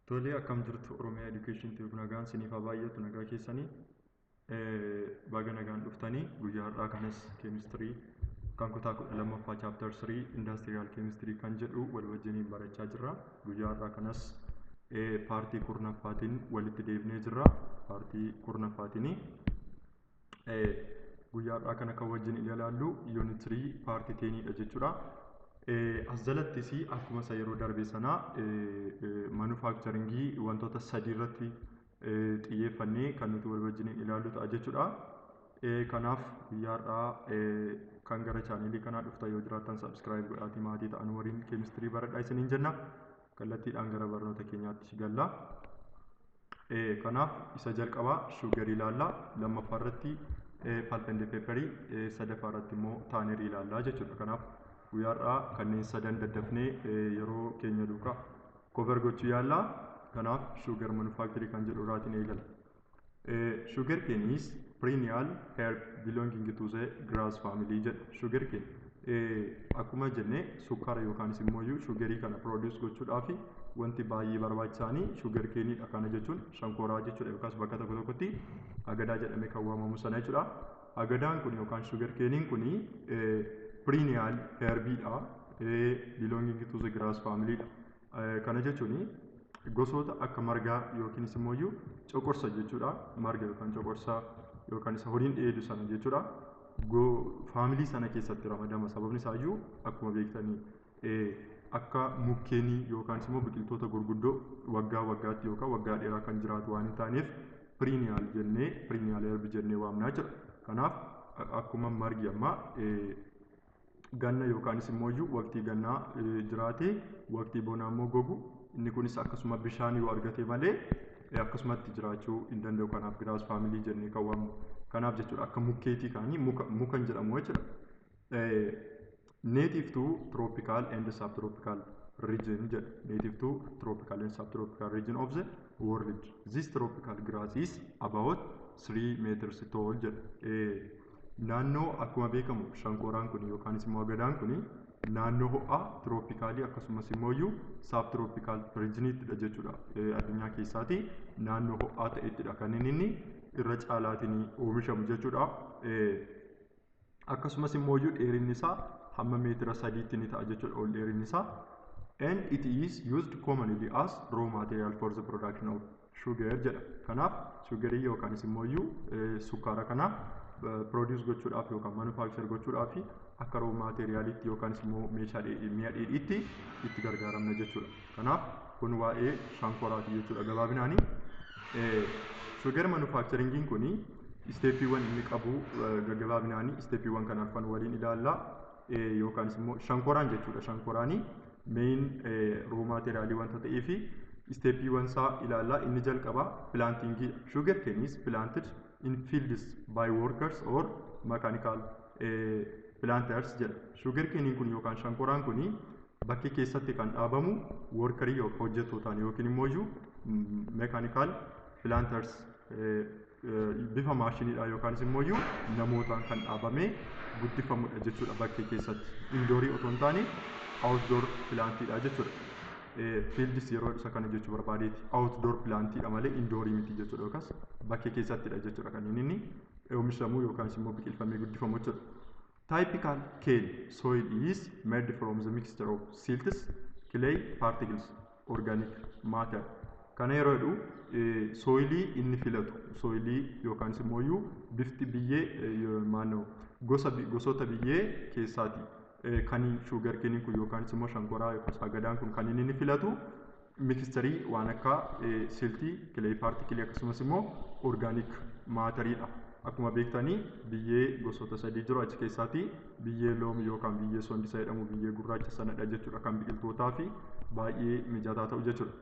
Tole akkam jirtu Oromiyaa Education Tube nagaan siniif haa baay'atu nagaa keessanii baga nagaan dhuftanii guyyaa har'aa kanas keemistirii kan kutaa 12ffaa chapter 3 industrial chemistry kan jedhu wal wajjiniin barachaa jirra. Guyyaa har'aa kanas paartii kurnaffaatiin walitti deebinee jirra. Paartii kurnaffaatiin guyyaa har'aa kana kan wajjin ilaallu unit 3 paartii 10dha jechuudha. As jalattis akkuma isa yeroo darbe sana manufacturingii wantoota sadii irratti xiyyeeffannee kan nuti wal wajjin ilaallu ta'a jechuudha. Kanaaf guyyaa har'aa kan gara chaanelii kanaa dhuftan yoo jiraattan subscribe godhaatii maatii ta'an waliin keemistirii baradhaa isiniin jenna. Kallattiidhaan gara barnoota keenyaatti galla. Kanaaf isa jalqabaa sugar ilaalla, lammaffaa irratti pulp and paper, sadaffaa irratti immoo tannery ilaalla jechuudha. Kanaaf guyyaa har'aa kanneen sadan daddafnee yeroo keenya duukaa cover gochuu yaalla. Kanaaf sugar manufacturing kan jedhu irraatiin eegala. Sugar cane is perennial herb belonging to the grass family jedha. Sugar cane akkuma jenne sukkaara yookaanis immoo sugarii kana produce gochuudhaaf wanti baay'ee barbaachisaanii sugar caneidha. Kana jechuun shankooraa jechuudha yookaas bakka tokko tokkotti agadaa jedhamee kan waamamu sana jechuudha. Agadaan kun yookaan sugar canein kun perennial herbiidha, belonging to the grass family dha. Kana jechuun gosoota akka margaa yookiinis immoo coqorsa jechuudha. Marga yookaan coqorsa yookaan isa horiin dheedu sana jechuudha. Faamilii sana keessatti ramadama. Sababni isaayyuu akkuma beektanii akka mukkeenii yookaanis immoo biqiltoota gurguddoo waggaa waggaatti yookaan waggaa dheeraa kan jiraatu waan hin taaneef perennial herb jennee waamnaa jira. Kanaaf akkuma margi amma ganna yookaanis immoo waqtii gannaa jiraate waqtii bonaa immoo gogu, inni kunis akkasuma bishaan yoo argate malee akkasumatti jiraachuu hin danda'u. Kanaaf grass family jennee kan waamnu. Kanaaf jechuudha akka mukkeetii kaanii muka jedhamu jechuudha. Native to tropical and subtropical region jedha. Native to tropical and subtropical region of the world. This tropical grass is about 3 meters tall jedha. Naannoo akkuma beekamu shankooraan kun yookaanis immoo agadaan kun naannoo ho'aa tirooppikaalii akkasumas immoo saabtirooppikaal riijiniittidha jechuudha. Addunyaa keessaati naannoo ho'aa ta'ettidha kan inni irra caalaatiin oomishamu jechuudha. Akkasumas immoo dheerinni isaa hamma meetira 3tti ni ta'a jechuudha ol dheerinni isaa. And it is used commonly as raw material for the production of sugar jedha. Kanaaf sugarii yookaanis immoo sukkaara kana produce gochuudhaaf yookaan manufacture gochuudhaaf akka raw materialiitti yookaanis immoo meeshaalee mi'a dheedhiitti itti gargaaramna jechuudha. Kanaaf kun waa'ee shankooraati jechuudha gabaabinaani. Sugar manufacturingiin kun isteeppiiwwan inni qabu gabaabinaani isteeppiiwwan kan arfan waliin ilaalla yookaanis immoo shankooraan jechuudha. Shankooraan main raw materialii wanta ta'eef isteeppiiwwan isaa ilaalla. Inni jalqaba planting sugar cane is planted in fields by workers or mechanical planters jedha. Sugar cane kun yookaan shankooraan kun bakkee keessatti kan dhaabamu workerii hojjettootaan yookiin immoo mechanical planters bifa maashiniidha yookaanis immoo namootaan kan dhaabamee guddifamudha jechuudha bakkee keessatti. Indoorii otoo hin taane outdoor plantiidha jechuudha. Fields yeroo isa kana jechuu barbaadeeti. Outdoor plantiidha malee indoorii miti jechuudha yookaas bakkee keessattidha jechuudha kan inni oomishamu yookaanis immoo biqilfamee guddifamu jechuudha. Typical cane soil is made from the mixture of silts, clay particles, organic matter. Kana yeroo jedhu soilii inni filatu soilii yookaanis immoo bifti biyyee gosoota biyyee keessaati. Kan sugar cane kun yookaanis immoo shankooraa yookaas agadaan kun kan inni filatu mixtarii waan akka siltii, clay particle akkasumas immoo organic matteriidha. Akkuma beektanii biyyee gosoota sadii jiru achi keessaati biyyee loomii yookaan biyyee sondisa jedhamu biyyee gurraacha sanadha jechuudha kan biqiltootaa fi baay'ee mijataa ta'u jechuudha.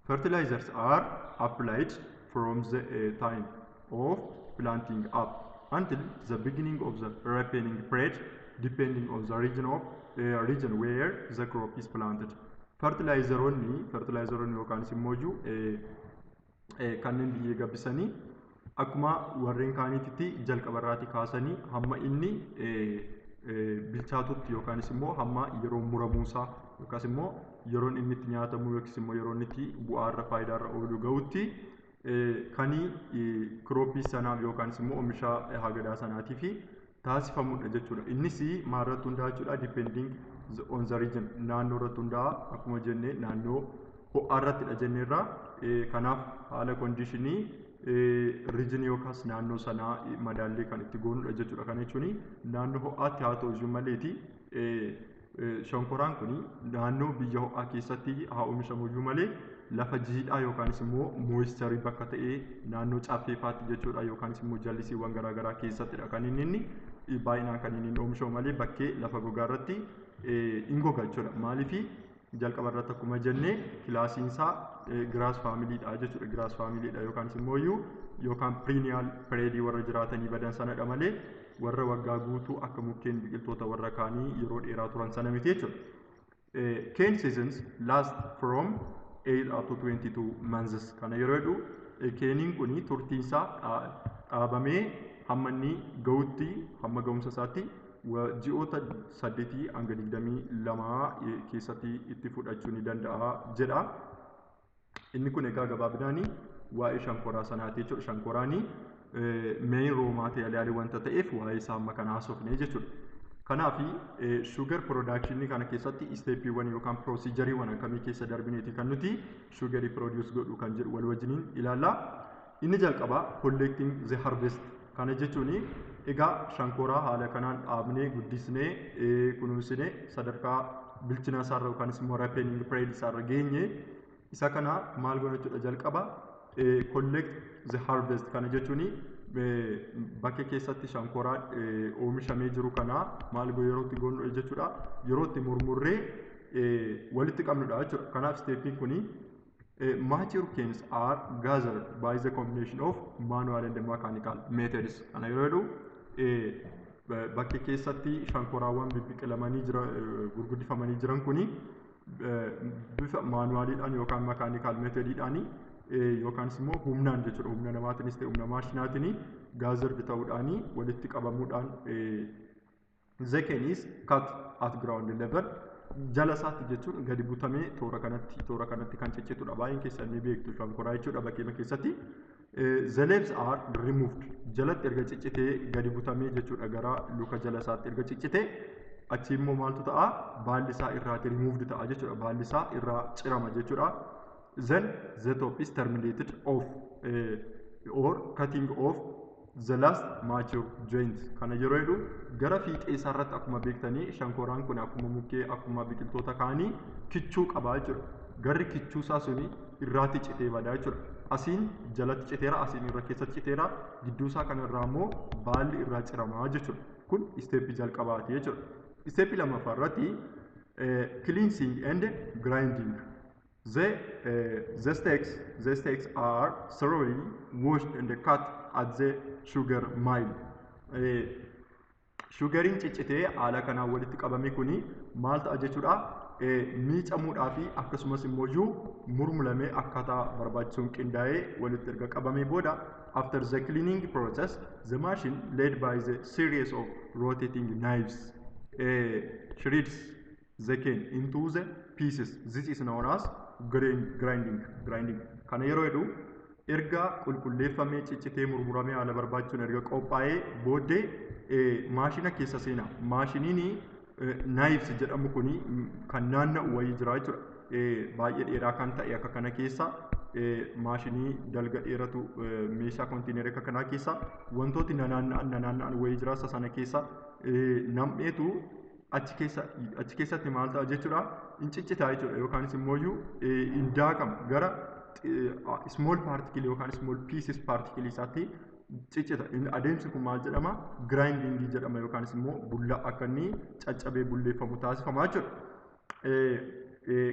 Fertilizers are applied from the time of planting up until the beginning of the ripening period depending on the region where the crop is planted. Fertilizeroonni yookaanis immoo kanneen biyyee gabbisanii akkuma warreen kaaniitti jalqabarraatii kaasanii hamma inni bilchaatutti yookaanis immoo hamma yeroo muramuusaa yookaas immoo yeroon inni itti nyaatamu yookiis immoo yeroon itti bu'aarra faayidaarra oolu ga'utti kanii kirooppii sanaaf yookaanis immoo oomisha hagadaa sanaatiif taasifamudha jechuudha. Innis maalirratti hundaa'a jechuudha depending on the region naannoo irratti hundaa'a akkuma jenne naannoo ho'aarrattidha jenneerra kanaaf haala kondiishinii region yookaas naannoo sanaa madaallee kan itti goonudha jechuudha. Kana jechuun naannoo ho'aatti haa ta'u iyyuu maleeti shonkoraan kun naannoo biyya ho'aa keessatti haa oomishamu iyyuu malee lafa jiidhaa yookaanis immoo mooyistarii bakka ta'ee naannoo caffeefaatti jechuudha yookaanis immoo jallisiiwwan garaagaraa keessattidha kan inni baay'inaan kan inni oomishamu malee bakkee lafa gogaa irratti hin goga jechuudha. Maaliif jalqaba irratti akkuma jenne kilaasiinsaa giraas faamiliidha jechuudha. Giraas faamiliidha yookaanis immoo yookaan piriiniyaal pireedii warra jiraatanii badan sanadha malee warra waggaa guutuu akka mukkeen biqiltoota warra kaanii yeroo dheeraa turan sana miti jechuudha. Cane seasons last from 8 up to 22 months. Kana yeroo jedhu keeniin kuni turtiinsaa dhaabamee hamma inni ga'utti hamma ga'umsa isaatti ji'oota 8 hanga 22 keessatti itti fudhachuu ni danda'a jedha. Inni kun egaa gabaabinaan waa'ee shankoraa sanaati jechuudha. Shankoraani main raw material wanta ta'eef waa'ee isaa amma kana haasofne jechuudha. Kanaaf sugar production kana keessatti steepiiwwan yookaan proceduriiwwan akkamii keessa darbineeti kan nuti sugarii produce godhu kan jedhu wal wajjiniin ilaalla. Inni jalqaba collecting the harvest kana jechuun egaa shankoraa haala kanaan dhaabnee guddisnee kunuunsinee sadarkaa bilchina isaarra yookaanis immoo ripening period isaarra geenye isa kana maal goona jechuudha. Jalqaba collect the harvest kana jechuun bakka keessatti shankoraa oomishamee jiru kana maal yeroo itti goonu jechuudha. Yeroo itti murmurree walitti qabnudha jechuudha. Kanaaf steepiin kuni mature canes are gathered by the combination of manual and mechanical methods. Kana yeroo jedhu bakka keessatti shankoraawwan bibbiqilamanii gurguddifamanii jiran kuni bifa maanuwaaliidhaan yookaan mechanical methodidhaan yookaanis immoo humnaan jechuudha. Humna namaatiinis ta'e humna maashinaatiin gaazard ta'uudhaan walitti qabamuudhaan the cane is cut at ground level jala isaatti jechuun gadi butamee toora kanatti kan ciccitudha. Baay'een keessan ni beektu shankoraa jechuudha bakkee keessatti. The leaves are removed jalatti erga ciccitee gadi butamee jechuudha gara luka jala isaatti erga ciccitee achi immoo maaltu ta'a baalli isaa irraati removed ta'a jechuudha. Baalli isaa irraa cirama jechuudha. Then the top is terminated off or cutting off the last mature joint. Kana yeroo jedhu gara fiixee isaarratti akkuma beektanii shankoraan kun akkuma mukkee akkuma biqiltoota kaanii kichuu qaba jechuudha. Garri kichuu isaa suni irraatti citee badaa jechuudha. Asiin jalatti citeera, asiin irra keessatti citeera, gidduu isaa kanarraa immoo baalli irraa ciramaa jechuudha. Kun isteeppii jalqabaati jechuudha. Isteeppii lammaffaa irratti cleansing and grinding. The stakes are thoroughly washed and cut at the sugar mill. Sugariin ciccitee haala kanaan walitti qabame kuni maal ta'a jechuudha. Miicamuudhaa fi akkasumas immoo murmuramee akkaataa barbaachisuun qindaa'ee walitti erga qabamee booda after the cleaning process the machine led by the series of rotating knives shreds the cane into the pieces. This is known as grinding. Kana yeroo jedhu erga qulqulleeffamee ciccitee murmuramee haala barbaachisuun erga qophaa'ee booddee maashina keessa seena. Maashiniin knives jedhamu kuni kan naanna'u wayii jira jechuudha. Baay'ee dheeraa kan ta'e akka kana keessa maashinii dalga dheeratu meeshaa kontiinerii akka kanaa keessa wantooti naanna'an wayii jira. Sana keessa nam'eetu achi keessatti maal ta'a jechuudha. In ciccitaa jechuudha yookaanis immoo in daakama gara small particle yookaan small pieces particle isaatti ciccita. Adeemsi kun maal jedhama? Grinding jedhama yookaanis immoo bulla akka inni caccabee bulleeffamu taasifamaa jechuudha.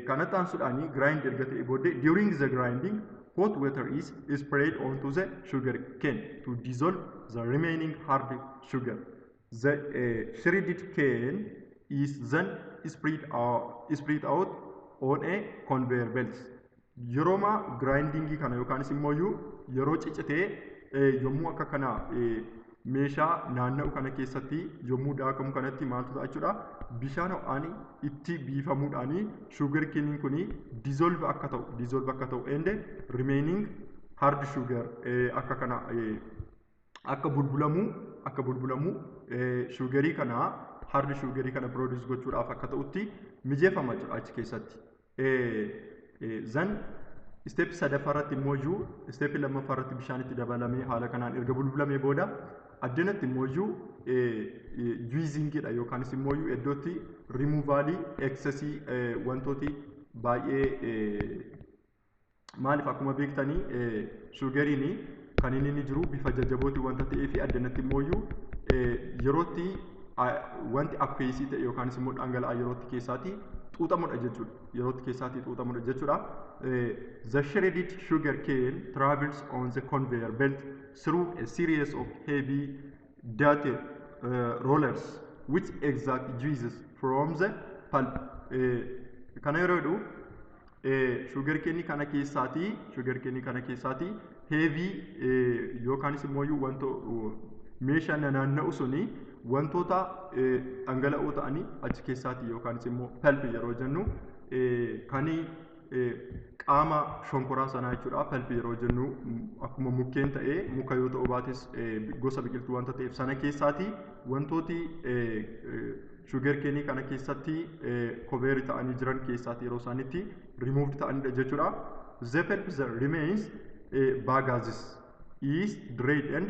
Kanatti aansuudhaan grind erga ta'e booddee during the grinding hot water is sprayed onto the sugar cane to dissolve the remaining hard sugar. The shredded cane is then spread out on a conveyor belt. Yeroo grinding kana yookaanis immoo yeroo ciccitee yommuu akka kana meeshaa naanna'u kana keessatti yommuu daakamu kanatti maaltu ta'a jechuudha bishaan ho'aan itti biifamuudhaan sugar keeniin kun dissolve akka ta'u and remaining hard sugar akka kana akka bulbulamu sugarii kana hard sugarii kana produce gochuudhaaf akka ta'utti mijeeffama jechuudha achi keessatti zan step sadaffaarratti immoo step lammaffaarratti bishaan itti dabalamee haala kanaan erga bulbulamee booda addanatti immoo juizingiidha yookaanis immoo iddootti rimuuvaalii eksesii wantooti baay'ee maaliif akkuma beektanii sugariin kan inni jiru bifa jajjabootii wanta ta'eef addanatti immoo yerootti wanti akkeessii ta'e yookaanis immoo dhangala'aa yerootti keessaatti xuuxamudha jechuudha. Yerootti keessaatti xuuxamudha jechuudha. The shredded sugar cane travels on the conveyor belt through a series of heavy duty rollers which extract juices from the pulp. Kana yeroo jedhu sugar cane kana keessaatti heavy yookaanis immoo wanto meeshaa naanna'u suni wantoota dhangala'oo ta'anii achi keessaatti yookaanis immoo pulp yeroo jennu kan qaama shonkoraa sanaa jechuudha. Pulp yeroo jennu akkuma mukkeen ta'ee muka yoo ta'u baates gosa biqiltuu wanta ta'eef sana keessaatti wantooti sugar cane kana keessatti koveeri ta'anii jiran keessaatti yeroo isaanitti removed ta'anidha jechuudha. The pulp remains bagages is dried and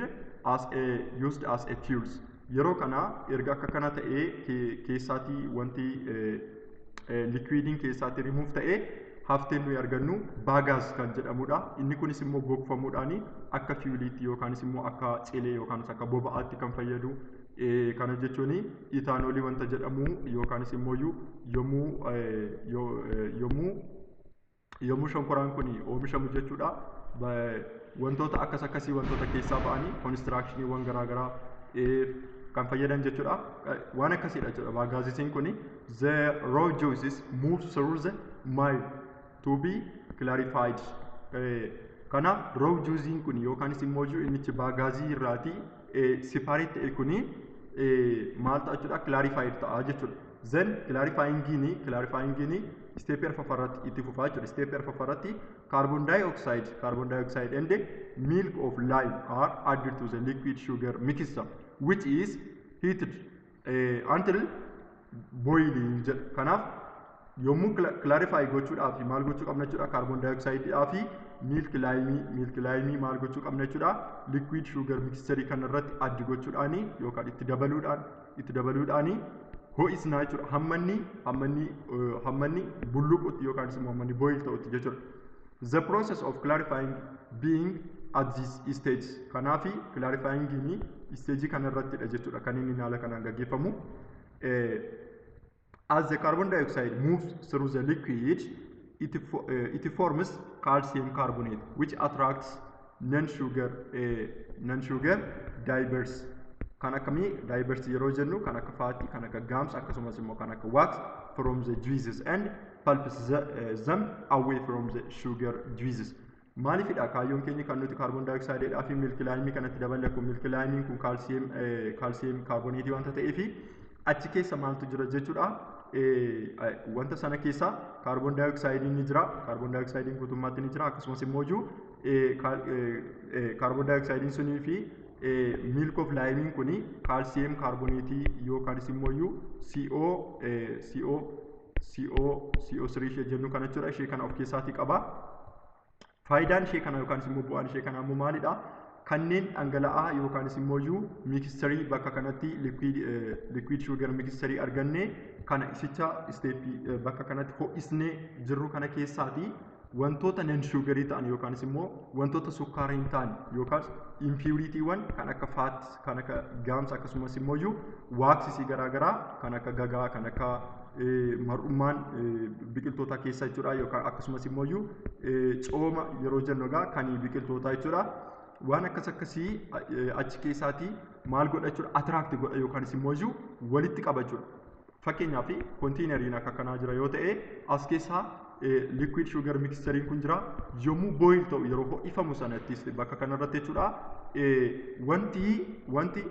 used as a fuels. Yeroo kana erga akka kana ta'ee keessaatti wanti liquidiin keessaatti remove ta'ee hafteen nuyi argannu baagaas kan jedhamudha. Inni kunis immoo gogfamuudhaan akka fiwiliitti yookaanis immoo akka cilee yookaanis akka boba'aatti kan fayyadu. Kana jechuun itaanoolii wanta jedhamu yookaanis immoo yommuu shonkoraan kun oomishamu jechuudha. Wantoota akkasii wantoota keessaa ba'anii konistiraakshiniiwwan garaagaraa kan fayyadan jechuudha. Waan akkasiidha jechuudha. Baagaasiin kun the raw juices move through the mill to be clarified. Kana raw juicing kun yookaanis immoo innichi baagaazii irraati separate ta'e kun maal ta'a jechuudha clarified ta'a jechuudha. Then clarifying step arfaffaarratti itti fufaa jechuudha. Step arfaffaarratti carbon dioxide and milk of lime are added to the liquid sugar mixture which is heated until boiling jedha. Kanaaf yommuu clarify gochuudhaaf maal gochuu qabna jechuudha carbon dioxide fi milk lime maal gochuu qabna jechuudha liquid sugar mixture kana irratti addi gochuudhaan yookaan itti dabaluudhaan ho'isnaa jechuudha. Hammanni bulluqutti yookaan immoo hammanni boil ta'utti jechuudha. The process of clarifying being at this stage. Kanaaf clarifying stage kana irrattidha jechuudha kan inni haala kanaan gaggeeffamu. As the carbon dioxide moves through the liquid, it forms calcium carbonate, which attracts non-sugar dibers. Kan akkamii dibers yeroo jennu kan akka faatii, kan akka gums akkasumas immoo kan akka wax from the juices and pulps them away from the sugar juices. Maaliifidha kaayyoon keenya kan nuti carbon dioxide fi milk lime kanatti daballe kun milk lime kun calcium carbonate wanta ta'eef achi keessa maaltu jira jechuudha. Wanta sana keessa carbon dioxide ni jira. Carbon dioxide guutummaatti ni jira. Akkasumas immoo carbon dioxide sunii fi milk of lime kuni calcium carbonate yookaanis immoo CO3 ishee jennu kana jechuudha. Ishee kana of keessaatii qaba. Faayidaan ishee kana yookaanis immoo bu'aan ishee kana immoo maalidha? Kanneen dhangala'aa yookaanis immoo mixtarii bakka kanatti liquid sugar mixtarii arganne kana isicha steepii bakka kanatti ho'isnee jirru kana keessaati wantoota non sugarii ta'an yookaanis immoo wantoota sukkaara hin taane yookaan impuritiiwwan kan akka fat kan akka gums akkasumas immoo waaksisii garaagaraa kan akka gagaa kan akka mar'ummaan biqiltoota keessa jechuudha yookaan akkasumas immoo cooma yeroo jennu egaa kan biqiltoota jechuudha. Waan akkasii achi keessaati maal godha jechuudha attract godha yookaanis immoo walitti qaba jechuudha. Fakkeenyaaf kontiineriin akka kanaa jira yoo ta'e as keessaa liquid sugar mixturiin kun jira yommuu boil ta'u yeroo ho'ifamu sanattis bakka kanarratti jechuudha wanti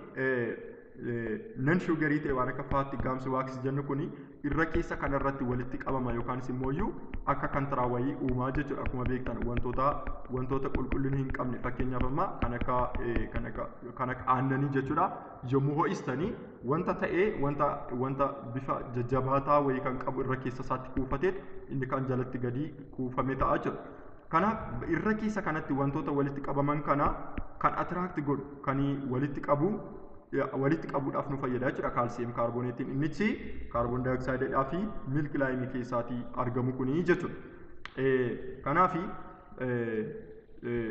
non sugarii ta'e waan akka faatti gaamsi waaksi jennu kuni irra keessa kanarratti walitti qabama yookaan immoo akka kan tiraawayii uumaa jechuudha. Akkuma beektan wantoota qulqullina hin qabne fakkeenyaaf amma kan akka aannanii jechuudha. Yommuu ho'istanii wanta ta'ee wanta bifa jajjabaataa wayii kan qabu irra keessa isaatti kuufatee inni kan jalatti gadi kuufame ta'a jechuudha. Kanaaf irra keessa kanatti wantoota walitti qabaman kana kan atiraakti godhu kan walitti qabuudhaaf nu fayyada jechuudha. Kaalsiyeem kaarbooneetiin innichi kaarboon daayoksaayidiidhaa fi milki laayimii keessaatii argamu kuni jechuudha. Kanaaf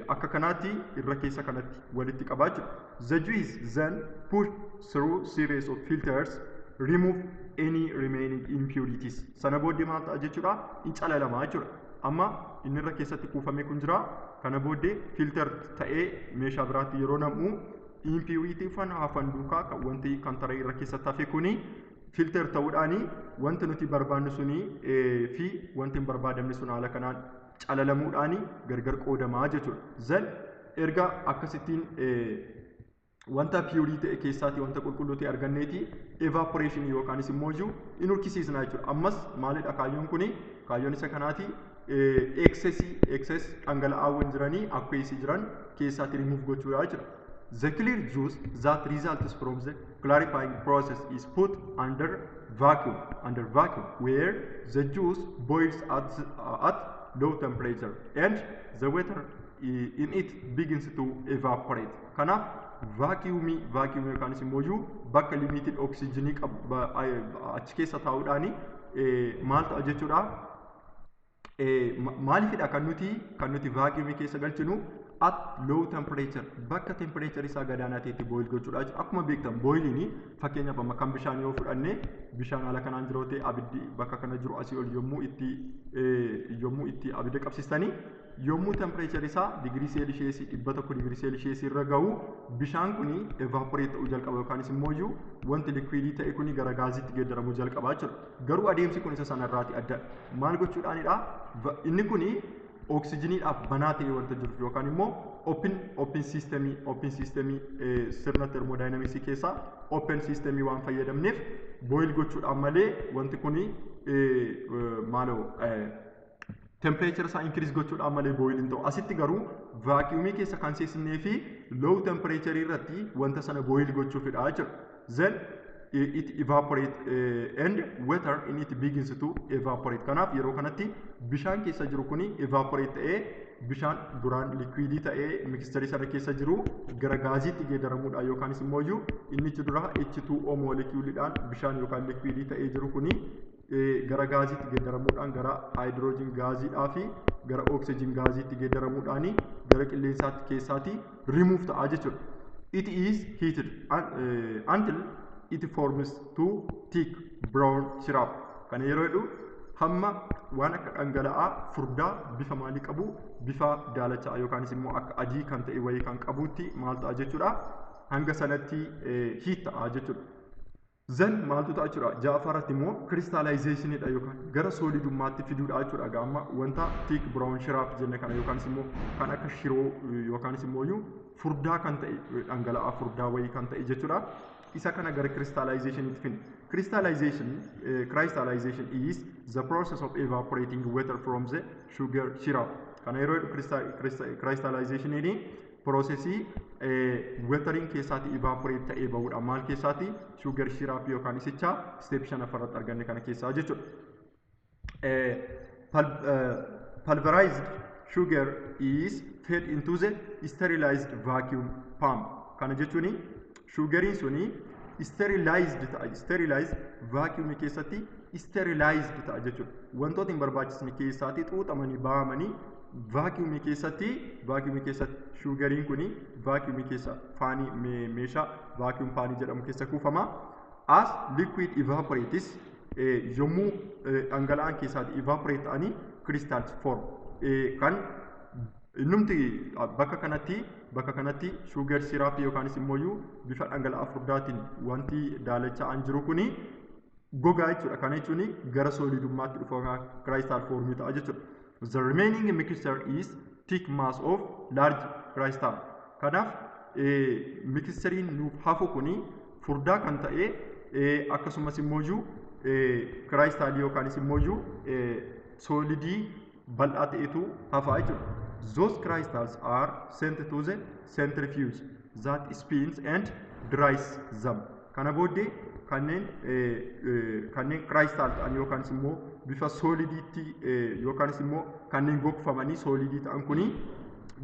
akka kanaatti irra keessa kanatti walitti qabaa jechuudha. The juice then pushed through series of filters remove any remaining impurities. Sana booddee maal ta'a jechuudha? In calalamaa jechuudha. Amma inni irra keessatti kuufamee kun jira. Kana booddee filter ta'ee meeshaa biraatti yeroo nam'u impurity hafan duukaa kan wanti kan taree irra keessatti hafe kuni filter ta'uudhaani wanti nuti barbaannu suni fi wanti hin barbaadamne sun haala kanaan calalamuudhaani gargar qoodamaa jechuudha. Zan erga akkasittiin wanta pure ta'e keessaatii wanta qulqulluu ta'e arganneeti evaporation yookaanis immoo in urkisiisna jechuudha. Ammas maalidha kaayyoon kuni? Kaayyoon isa kanaati excess dhangala'aawwan jiranii aqueous jiran keessaatti remove gochuudha jechuudha. The clear juice that results from the clarifying process is put under vacuum where the juice boils at low temperature and the water in it begins to evaporate. Kanaaf vacuum yookaanis immoo bakka limited oxygenii achi keessa taa'uudhaani maal ta'a jechuudha. Maalifidha kan nuti vacuum keessa galchinu at low temperature bakka temperature isaa gadaanaa ta'etti boil gochuudha. Akkuma beektan boilini fakkeenyaaf amma kan bishaan yoo fudhanne bishaan haala kanaan jiroo ta'e abiddi bakka kana jiru asii ol yommuu itti abidda qabsiistanii yommuu temperature isaa digirii seelisheesii 100 digirii seelisheesii irra gahu bishaan kuni evaporate ta'uu jalqaba yookaanis immoo wanti liquidii ta'e kuni gara gaaziitti geeddaramuu jalqaba jechuudha. Garuu adeemsi kun isa sanarraati adda. Maal gochuudhaanidha? Inni kuni oksijiniidhaaf banaa ta'e wanta jiru yookaan immoo open systemii sirna thermodynamicsii keessaa open systemii waan fayyadamneef boil gochuudhaan malee wanti kuni temperature isaa increase gochuudhaan malee boil hin ta'u. Asitti garuu vacuumii keessa kan seesisnee fi low temperature irratti wanta sana boil gochuufidha jechuudha. Then it evaporate and water in it begins to evaporate. Kanaaf yeroo kanatti bishaan keessa jiru kuni evaporate ta'ee bishaan duraan liquidii ta'ee mixture sana keessa jiru gara gaaziitti geeddaramuudha yookaanis immoo inni dura H2O moleculeidhaan bishaan yookaan liquidii ta'ee jiru kuni gara gaaziitti geeddaramuudhaan gara hydrogen gaaziidhaa fi gara oxygen gaaziitti geeddaramuudhaani gara qilleensaatti keessaatti remove ta'a jechuudha. It is heated until it forms to thick brown syrup. Kana yeroo jedhu hamma waan akka dhangala'aa furdaa bifa maalii qabu bifa daalachaa yookaanis immoo akka adii kan ta'e wayii kan qabuutti maal ta'a jechuudha. Hanga sanatti heat ta'a jechuudha. Zan maaltu ta'a jechuudha. Ja'affaratti immoo crystallization yookaan gara soolidummaatti fiduudha jechuudha. Amma wanta thick brown syrup jenne kana yookaanis immoo kan akka shiroo yookaanis immoo furdaa kan ta'e dhangala'aa furdaa wayii kan ta'e jechuudha. Isa kana gara crystallization itti finna. Crystallization is the process of evaporating water from the sugar syrup. Kana yeroo crystallization ini processii watering keessaati evaporate ta'ee bahuudha. Maal keessaati? Sugar syrup yookaan isicha step 5 irratti arganne kana keessaa jechuudha. Pulverized sugar is fed into the sterilized vacuum pump. Kana jechuuni sugariin suni sterilized vacuum keessatti sterilized ta'a jechuudha. Wantoota hin barbaachisne keessaatti xuuxamanii bahamanii vacuum keessatti sugariin kuni vacuum keessa faanii meeshaa vacuum faanii jedhamu keessa kuufama. As liquid evaporates yommuu dhangala'aan keessaatti evaporate ta'anii crystals form. Kan innumti bakka kanatti sugar syrup yookaanis immoo bifa dhangala'aa furdaatiin wanti daalacha'an jiru kuni gogaa jechuudha. Kana jechuun gara soolidummaatti dhufa crystal formii ta'a jechuudha. The remaining mixture is thick mass of large crystal. Kanaaf mikseriin nuuf hafu kuni furdaa kan ta'e akkasumas immoo kiraayistaalii yookaanis immoo soolidii bal'aa ta'etu hafaa jechuudha. Those crystals are sent to the centrifuge that spins and dries them. Kana booddee kanneen crystal ta'an yookaanis immoo bifa soolidiitti yookaanis immoo kanneen gogfamanii soolidii ta'an kuni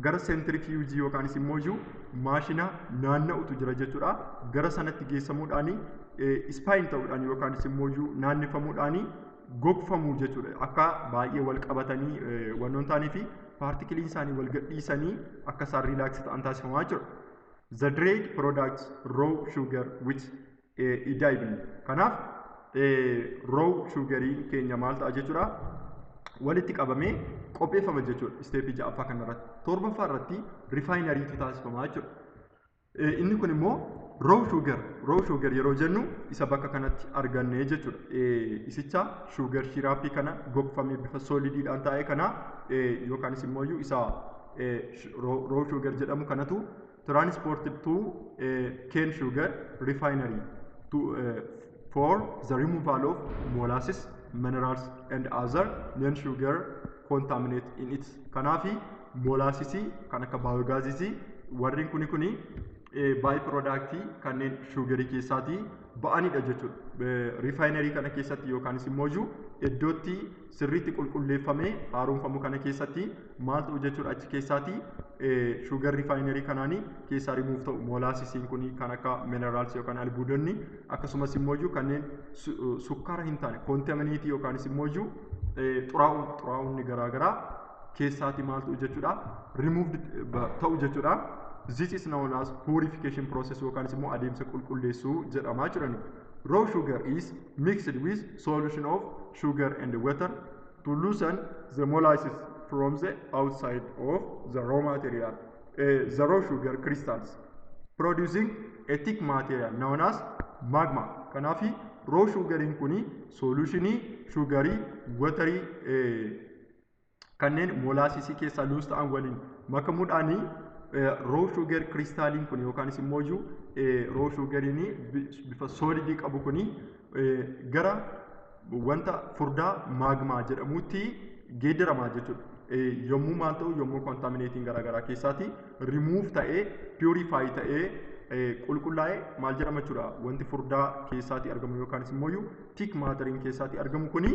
gara centrifuge yookaanis immoo maashina naanna'utu jira jechuudha. Gara sanatti geessamuudhaan spine ta'uudhaan yookaanis immoo naannifamuudhaan gogfamuu jechuudha. Akka baay'ee wal qabatanii wannoon ta'anii fi paartikiliin isaanii wal gadhiisanii akka isaan riilaaksii ta'an taasifamaa jiru. The dried products raw sugar which edible. Kanaaf raw sugariin keenya maal ta'a jechuudha. Walitti qabamee qopheeffama jechuudha. Isteepii 6ffaa kanarratti. 7ffaa irratti rifaayinariitu taasifamaa jechuudha. Inni kun immoo raw sugar yeroo jennu isa bakka kanatti arganne jechuudha. Isicha sugar shiraapii kana gogfamee bifa soolidiidhaan taa'ee kana yookaanis immoo isa raw sugar jedhamu kanatu transported to cane sugar refinery for the removal of molasses, minerals and other non-sugar contaminate in it. Kanaafi molasses kan akka biogaasii warreen kuni by productii kanneen sugarii keessaatii ba'anidha jechuudha. Refinery kana keessatti yookaanis immoo iddootti sirriitti qulqulleeffamee haaromfamu kana keessatti maal ta'u jechuudha achi keessaatii sugar refinery kanaanii keessaa rimuuf ta'u moolaasisiin kun kan akka minerals yookaan albuudonni akkasumas immoo kanneen sukkaara hin taane contaminated yookaanis immoo xuraa'uun garaagaraa keessaatii maal ta'u jechuudha removed ta'u jechuudha. This is known as purification process yookaan immoo adeemsa qulqulleessuu jedhamaa jiran. Raw sugar is mixed with solution of sugar and water to loosen the molasses from the outside of the raw material. The raw sugar crystals producing a thick material known as magma. Kanaafi raw sugariin kuni solutionii sugarii waterii kanneen molasses keessaa luus ta'an waliin makamuudhaanii raw sugar crystalliin kun yookaanis immoo raw sugariin bifa solidii qabu kuni gara wanta furdaa magmaa jedhamutti geeddaramaa jechuudha. Yommuu maal ta'u yommuu contaminating garaagaraa keessaati remove ta'ee purify ta'ee qulqullaa'ee maal jedhama jechuudha. Wanti furdaa keessaati argamu yookaanis immoo thick material keessaati argamu kuni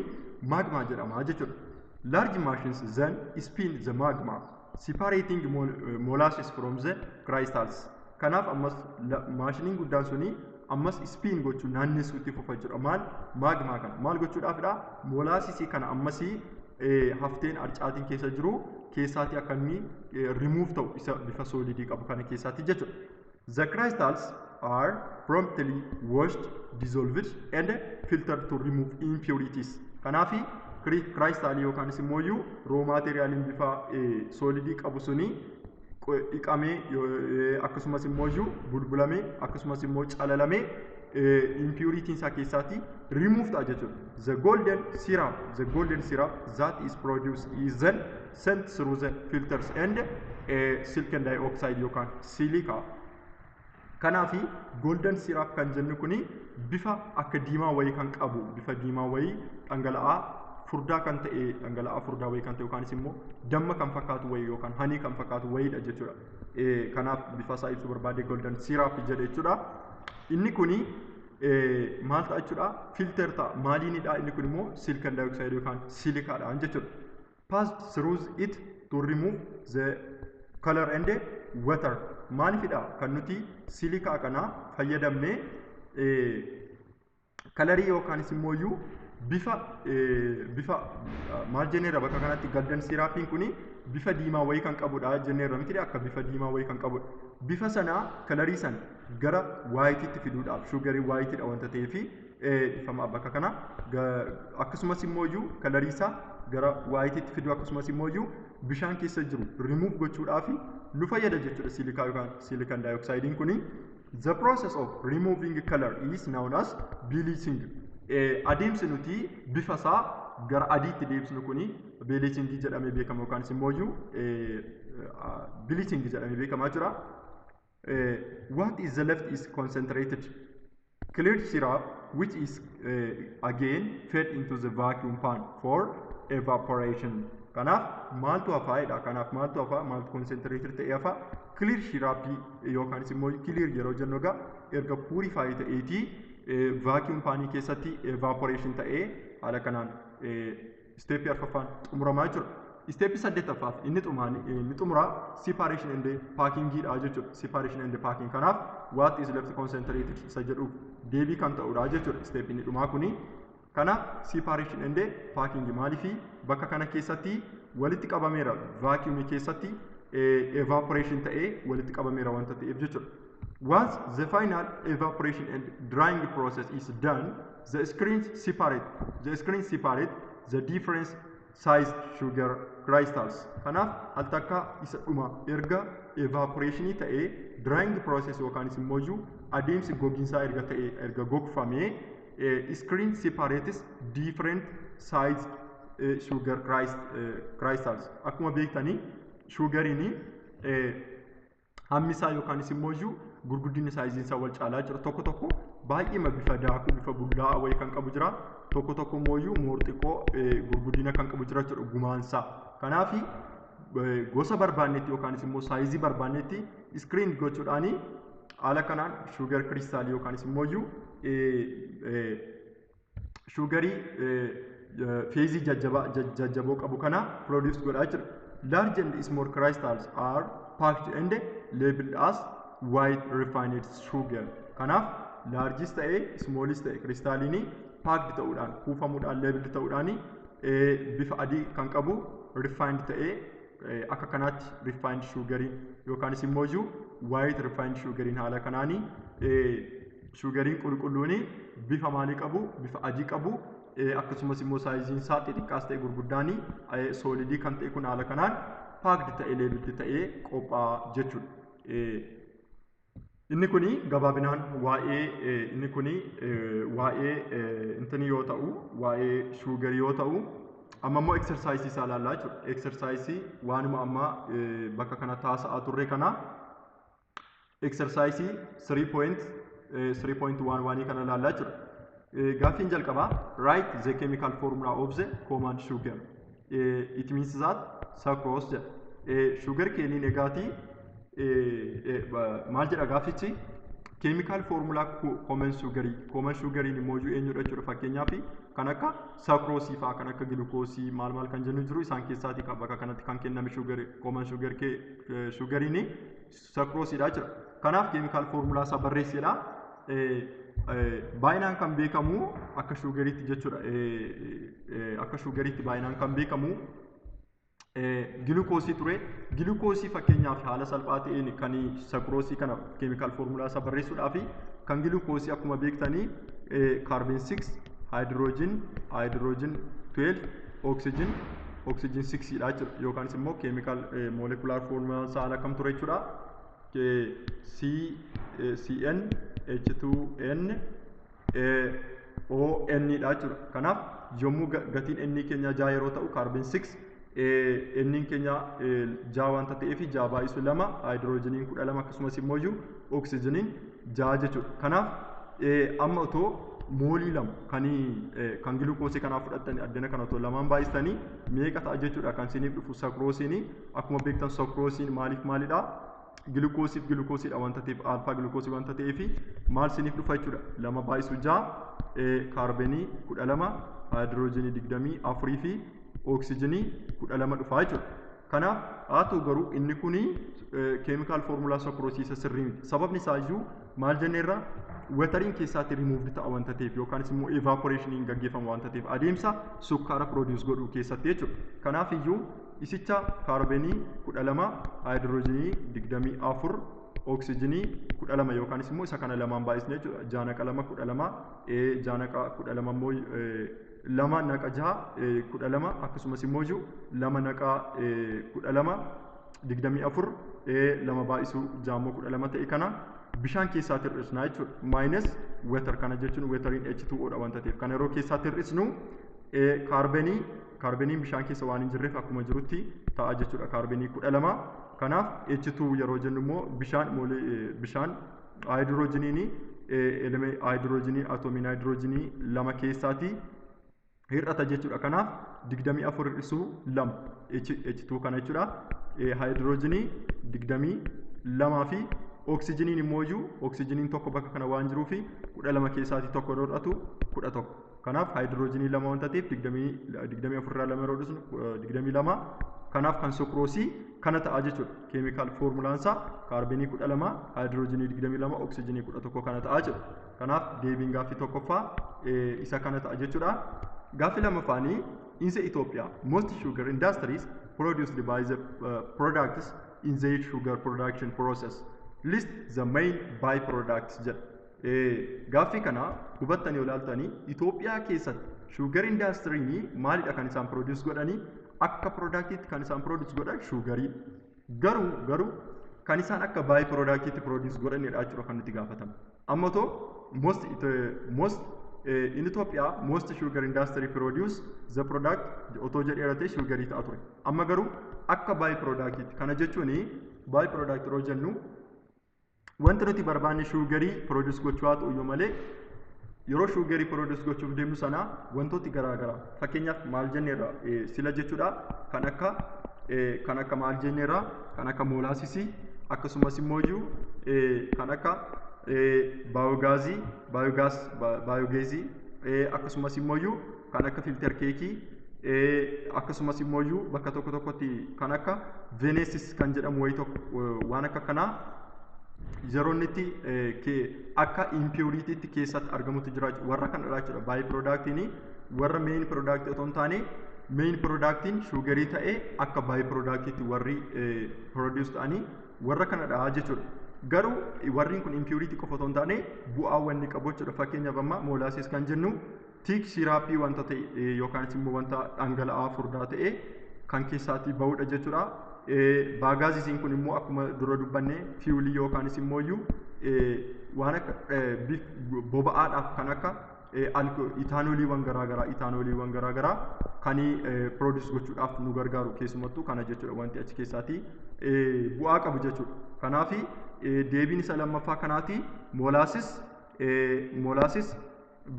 magmaa jedhama jechuudha. Large machines then spin the magma separating molasses from the crystals. Kanaaf ammas maashiniin guddaan suni ammas spin gochuun naannessuutti fufa jedha. Maal magmaa kana maal gochuudhaafidha? Molasses kana ammasii hafteen arcaatiin keessa jiru keessaati akka inni remove ta'u isa bifa solidii qabu kana keessaati jechuudha. The crystals are promptly washed, dissolved and filtered to remove impurities. Kanaafi crystallii yookaanis immoo raw materialiin bifa solidii qabu suni dhiqamee akkasumas immoo bulbulamee akkasumas immoo calalamee impurities isaa keessaati remove ta'a jechuudha. The golden syrup that is produced is then sent through the filters and silicon dioxide yookaan silica. Kanaafi golden syrup kan jennu kuni bifa akka diimaa wayii kan qabu bifa diimaa wayii dhangala'aa furdaa kan ta'e dhangala'aa furdaa wayii kan ta'e yookaanis immoo damma kan fakkaatu wayii yookaan hanii kan fakkaatu wayiidha jechuudha. Kanaaf bifa isaa ibsuu barbaade golden syrup jedha jechuudha. Inni kuni maal ta'a jechuudha filter ta'a maaliinidha inni kun immoo silicon dioxide yookaan silikaadhaan jechuudha. Passed through it to remove the color and water. Maalifidha kan nuti silikaa kana fayyadamne kalarii yookaanis immoo bifa maal jenneerra bakka kanatti golden syrupiin kuni bifa diimaa wayii kan qabudha jenneerra miti akka bifa diimaa wayii kan qabudha. Bifa sana kalarii san gara waayitiitti fiduudhaaf sugarii waayitiidha wanta ta'eefi ifama bakka kana akkasumas immoo kalarii isaa gara waayitiitti fiduu akkasumas immoo bishaan keessa jiru remove gochuudhaaf nu fayyada jechuudha silikaa yookaan silicon dioxide kuni. The process of removing color is known as bleaching. Adeemsi nuti bifa isaa gara adiitti deebisnu kuni bleaching jedhamee beekama yookaan immoo bleaching jedhamee beekamaa jira. What is the left is concentrated clear syrup, which is again fed into the vacuum pan for evaporation. Kanaaf maaltu hafaadha? Kanaaf maaltu hafa? Maaltu concentrated ta'e hafa? Clear syrup yookaan immoo clear yeroo jennu egaa erga purify ta'eeti vacuum pan keessatti evaporation ta'ee haala kanaan step arfaffaan xumuramaa jechuudha. Step saddeettaffaaf inni xumuraa separation and packing dha jechuudha. Separation and packing. Kanaaf what is left concentrated isa jedhuuf deebii kan ta'udha jechuudha. Step inni dhumaa kuni. Kana separation and packing maaliifi bakka kana keessatti walitti qabameera vacuum keessatti evaporation ta'ee walitti qabameera wanta ta'eef jechuudha. Once the final evaporation and drying process is done, the screens separate the different sized sugar crystals. Kanaaf al takka isa dhuma erga evaporation ta'ee drying process yookaan immoo adeemsi gogiinsaa erga gogfamee screen separates different sized sugar crystals. Akkuma beektanii sugariin hammisaa yookaan immoo gurguddinni saayiziin isaa wal caalaa jira. Tokko tokko baay'ee bifa daakuu bifa bullaa'aa wayii kan qabu jira. Tokko tokko immoo moorxiqoo gurguddina kan qabu jira jechuudha gumaansaa. Kanaaf gosa barbaannetti yookaan immoo saayizii barbaannetti screen gochuudhaani haala kanaan sugar crystal yookaan immoo sugarii feezii jajjaboo qabu kana produce godhaa jira. Large and small crystals are packed and labeled as white refined sugar. Kanaaf largis ta'e smallis ta'e crystalini packed ta'uudhaan kuufamuudhaan labeled ta'uudhaan bifa adii kan qabu refined ta'e akka kanaatti refined sugariin yookaan immoo white refined sugariin haala kanaani sugariin qulqulluuni bifa maalii qabu bifa adii qabu akkasumas immoo saayiziin isaa xixiqqaas ta'e gurguddaani solidii kan ta'e kun haala kanaan packed ta'e labeled ta'e qophaa jechuudha. Inni kuni gabaabinaan waa'ee inni kuni waa'ee intini yoo ta'u waa'ee sugar yoo ta'u amma immoo exercise isaa ilaallaa jechuudha. Exercise waanuma amma bakka kana taasisaa turre kana exercise 3.11 kana ilaallaa jechuudha. Gaaffiin jalqabaa write the chemical formula of the common sugar. It means that sucrose jedha. Sugar keeniin egaati maal jedha gaaffichi chemical formula common sugariin immoo eenyudha jechuudha. Fakkeenyaaf kan akka sucrose fa'aa kan akka glucose maal kan jennu jiru isaan keessaati bakka kanatti kan kenname common sugariin sucrose dha jechuudha. Kanaaf chemical formula isaa barreessedha. Baay'inaan kan beekamu akka sugariitti jechuudha. Akka sugariitti baay'inaan kan beekamu glucose ture. Glucose fakkeenyaaf haala salphaa ta'een kan sucrose kana chemical formula isaa barreessuudhaaf kan glucose akkuma beektanii carbon 6 hydrogen 12 oxygen 6 dha jechuudha. Yookaan immoo chemical molecular formula isaa haala kam ture jechuudha. CN H2N ON dha jechuudha. Kanaaf yommuu gatiin N keenya 6 yeroo ta'u carbon 6 N keenya 6 wanta ta'eef 6 baay'isu 2 hydrogeniin 12 akkasumas immoo oxygeniin 6 jechuudha. Kanaaf amma otoo moolii lama kan glucose kanaaf fudhattanii addana kana otoo lamaan baay'istanii meeqa ta'a jechuudha kan isiniif dhufu sucrose akkuma beektan sucrose maalidha? Glucose dha wanta ta'eef alpha glucose wanta ta'eef maal isiniif dhufa jechuudha. 2 baay'isu 6 kaarbenii 12 hydrogenii 24 fi oxygenii 12 dhufa jechuudha. Kanaaf haa ta'u garuu inni kuni chemical formula sucrose isa sirrii miti. Sababni isaa iyyuu maal jenneerra watering keessaatti removed ta'a wanta ta'eef yookaan immoo evaporationiin gaggeeffama wanta ta'eef adeemsa sukkaara produce godhuu keessatti jechuudha. Kanaaf iyyuu isicha kaarbenii 12 hydrogenii 24 oxygenii 12 yookaan immoo isa kana lamaan baay'isne jechuudha. Jaanaqa 12 jaanaqa 12 immoo 2 naqa 6 12 akkasumas immoo 2 naqa 12 24 2 baay'isu 6 immoo 12 ta'e kana bishaan keessaatti hir'isnaa jechuudha. Minus water kana jechuun wateriin H2O dha wanta ta'eef kana yeroo keessaatti hir'isnu kaarbeniin bishaan keessa waan hin jirreef akkuma jirutti ta'a jechuudha. Kaarbenii 12 kanaaf H2 yeroo jennu immoo bishaan haayidroojiniin haayidroojinii atoomiin haayidroojinii 2 keessaati hir'ata jechuudha. Kanaaf 24 hir'isuu 2 H2 kana jechuudha. Haayidroojinii 22 fi oksijiniin immoo oksijiniin tokko bakka kana waan jiruufi 12 keessaati tokko hir'atu 11. Kanaaf haayidroojinii 2 wanta ta'eef 24 irraa 2 yeroo dhiisnu 22. Kanaaf kan suukroosii kana ta'a jechuudha. Keemikaal foormulaan isaa kaarbenii 12, haayidroojinii 22, oksijinii 11 kana ta'a jechuudha. Kanaaf deebiin gaaffii tokkoffaa isa kana ta'a jechuudha. Gaaffii lamaffaanii in Ethiopia most sugar industries produced by the products in their sugar production process. List the main byproducts jedha. Gaaffii kana hubattanii yoo ilaaltanii Itoophiyaa keessatti sugar industryni maalidha kan isaan produce godhanii akka productiitti kan isaan produce godhan sugarii. Garuu kan isaan akka byproductiitti produce godhanidha jechuudha kan nuti gaafatamu. Amma too most in Ethiopia most sugar industry produce the product otoo jedheeratee sugarii ta'a ture. Amma garuu akka byproductiitti kana jechuun byproduct yeroo jennu wanti nuti barbaanne sugarii produce gochuu haa ta'u iyyuu malee yeroo sugarii produce gochuuf deemnu sana wantooti garaagaraa fakkeenyaaf maal jenneerra sila jechuudha kan akka maal jenneerra kan akka moolaasisii akkasumas immoo kan akka baayogaazii akkasumas immoo kan akka filter keekii akkasumas immoo bakka tokko tokkotti kan akka venesis kan jedhamu wayii tokko waan akka kanaa zeroonitti akka impuritiitti keessatti argamutu jira warra kan jechuudha. By productiin warra main product otoo hin taane main productiin sugarii ta'ee akka by productiitti warri produce ta'anii warra kanadha jechuudha. Garuu warriin kun impurity qofa otoo hin taane bu'aawwan inni qabu jechuudha. Fakkeenyaaf amma moolaasis kan jennu tiik siraappii wanta ta'e yookaan immoo wanta dhangala'aa furdaa ta'e kan keessaatii bahudha jechuudha. Baagaazisiin kun immoo akkuma dura dubbanne fiwulii yookaanis immoo waan akka boba'aadhaaf kan akka itaanooliiwwan garaagaraa kan produce gochuudhaaf nu gargaaru keessumattuu kana jechuudha wanti achi keessaatii bu'aa qabu jechuudha. Kanaaf deebiin isa lammaffaa kanaati moolaasis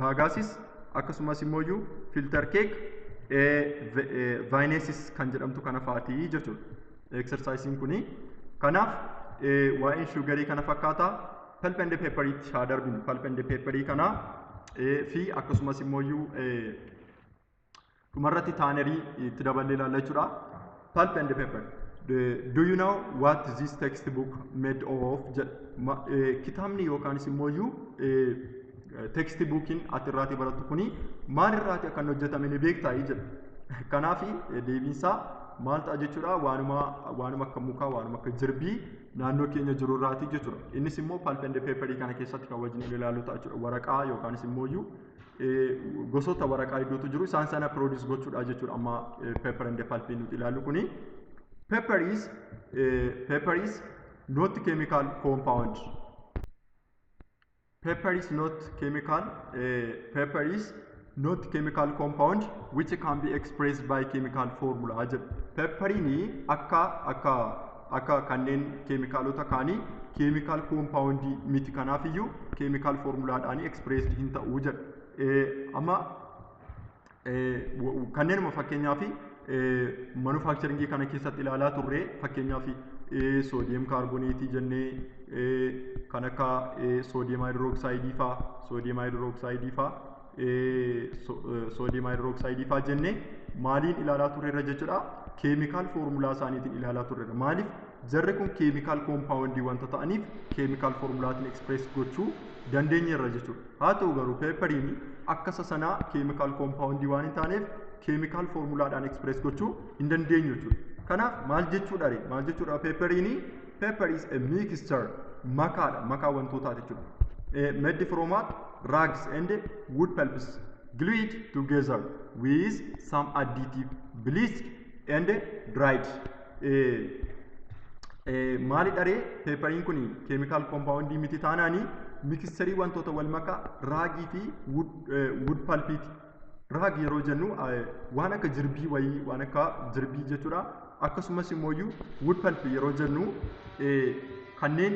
baagaasis akkasumas immoo filter keek vaayineesis kan jedhamtu kana fa'aatii jechuudha. Exercisiin kuni kanaaf waa'een sugarii kana fakkaata pulp and paperii haa darbinu pulp and paperii kana fi akkasumas immoo dhumarratti taanerii itti daballee ilaalla jechuudha. Pulp and paper do you know what this textbook made of jedha kitaabni yookaanis immoo textbookiin ati irraatii barattu kuni maal irraati akka hojjetame ni beektaa jedha. Kanaaf deebiinsaa maal ta'a jechuudha waanuma akka mukaa waanuma akka jirbii naannoo keenya jiru irraati jechuudha. Innis immoo pulp and paperii kana keessatti kan wajjin ilaallu ta'a jechuudha. Waraqaa yookaanis immoo gosoota waraqaa iddootu jiru isaan sana produce gochuudha jechuudha. Amma paper and pulp nuti ilaallu kuni paper is not chemical compound. Paper is not chemical compound which can be expressed by chemical formula. Paperini akka kanneen keemikaalota kaanii chemical compound miti kanaafiyyuu chemical formulaadhaan expressed hin ta'uu jedha. Amma kanneenuma fakkeenyaaf manufacturingii kana keessatti ilaalaa turre fakkeenyaaf soodiyem kaarboneetii jennee kan akka soodiyem haayidrooksayidii faa jennee maaliin ilaalaa turreerra jechuudha. Keemikaal foormulaa isaaniitiin ilaalaa turreerra. Maaliif jarri kun keemikaal koompaawundii wanta ta'aniif keemikaal foormulaatiin eksprees gochuu dandeenyeerra jechuudha. Haa ta'u garuu peeperiin akka sanaa keemikaal koompaawundii waan hin taaneef keemikaal foormulaadhaan eksprees gochuu hin dandeenyu jechuudha. Kanaaf maal jechuudha peeperiin? Paper is a mixture makaa wantootaa jechuudha. Made from rags and wood pulps glued together with some additive bleached and dried. Maalidha peeperiin kun chemical compound miti taanaani mixture wantoota wal makaa raagii fi wood pulpiiti. Raag yeroo jennu waan akka jirbii wayii waan akka jirbii jechuudha. Akkasumas immoo wood pulp yeroo jennu kanneen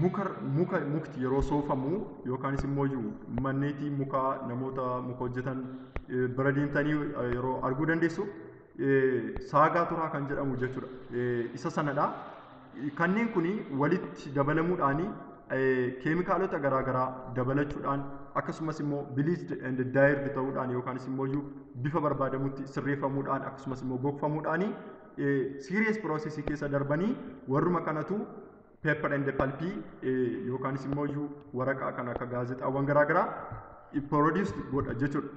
mukti yeroo soofamu yookaanis immoo manneetii mukaa namoota muka hojjetan bira deemtanii yeroo arguu dandeessu. Saagaa turaa kan jedhamu jechuudha. Isa sanadha. Kanneen kuni walitti dabalamuudhaani keemikaalota garaagaraa dabalachuudhaan akkasumas immoo bleached and dyed ta'uudhaan yookaanis immoo bifa barbaadamutti sirreeffamuudhaan akkasumas immoo gogfamuudhaani serious process keessa darbanii warruma kanatu paper and pulp yookaanis immoo waraqaa kan akka gaazexaawwan garaagaraa produced godha jechuudha.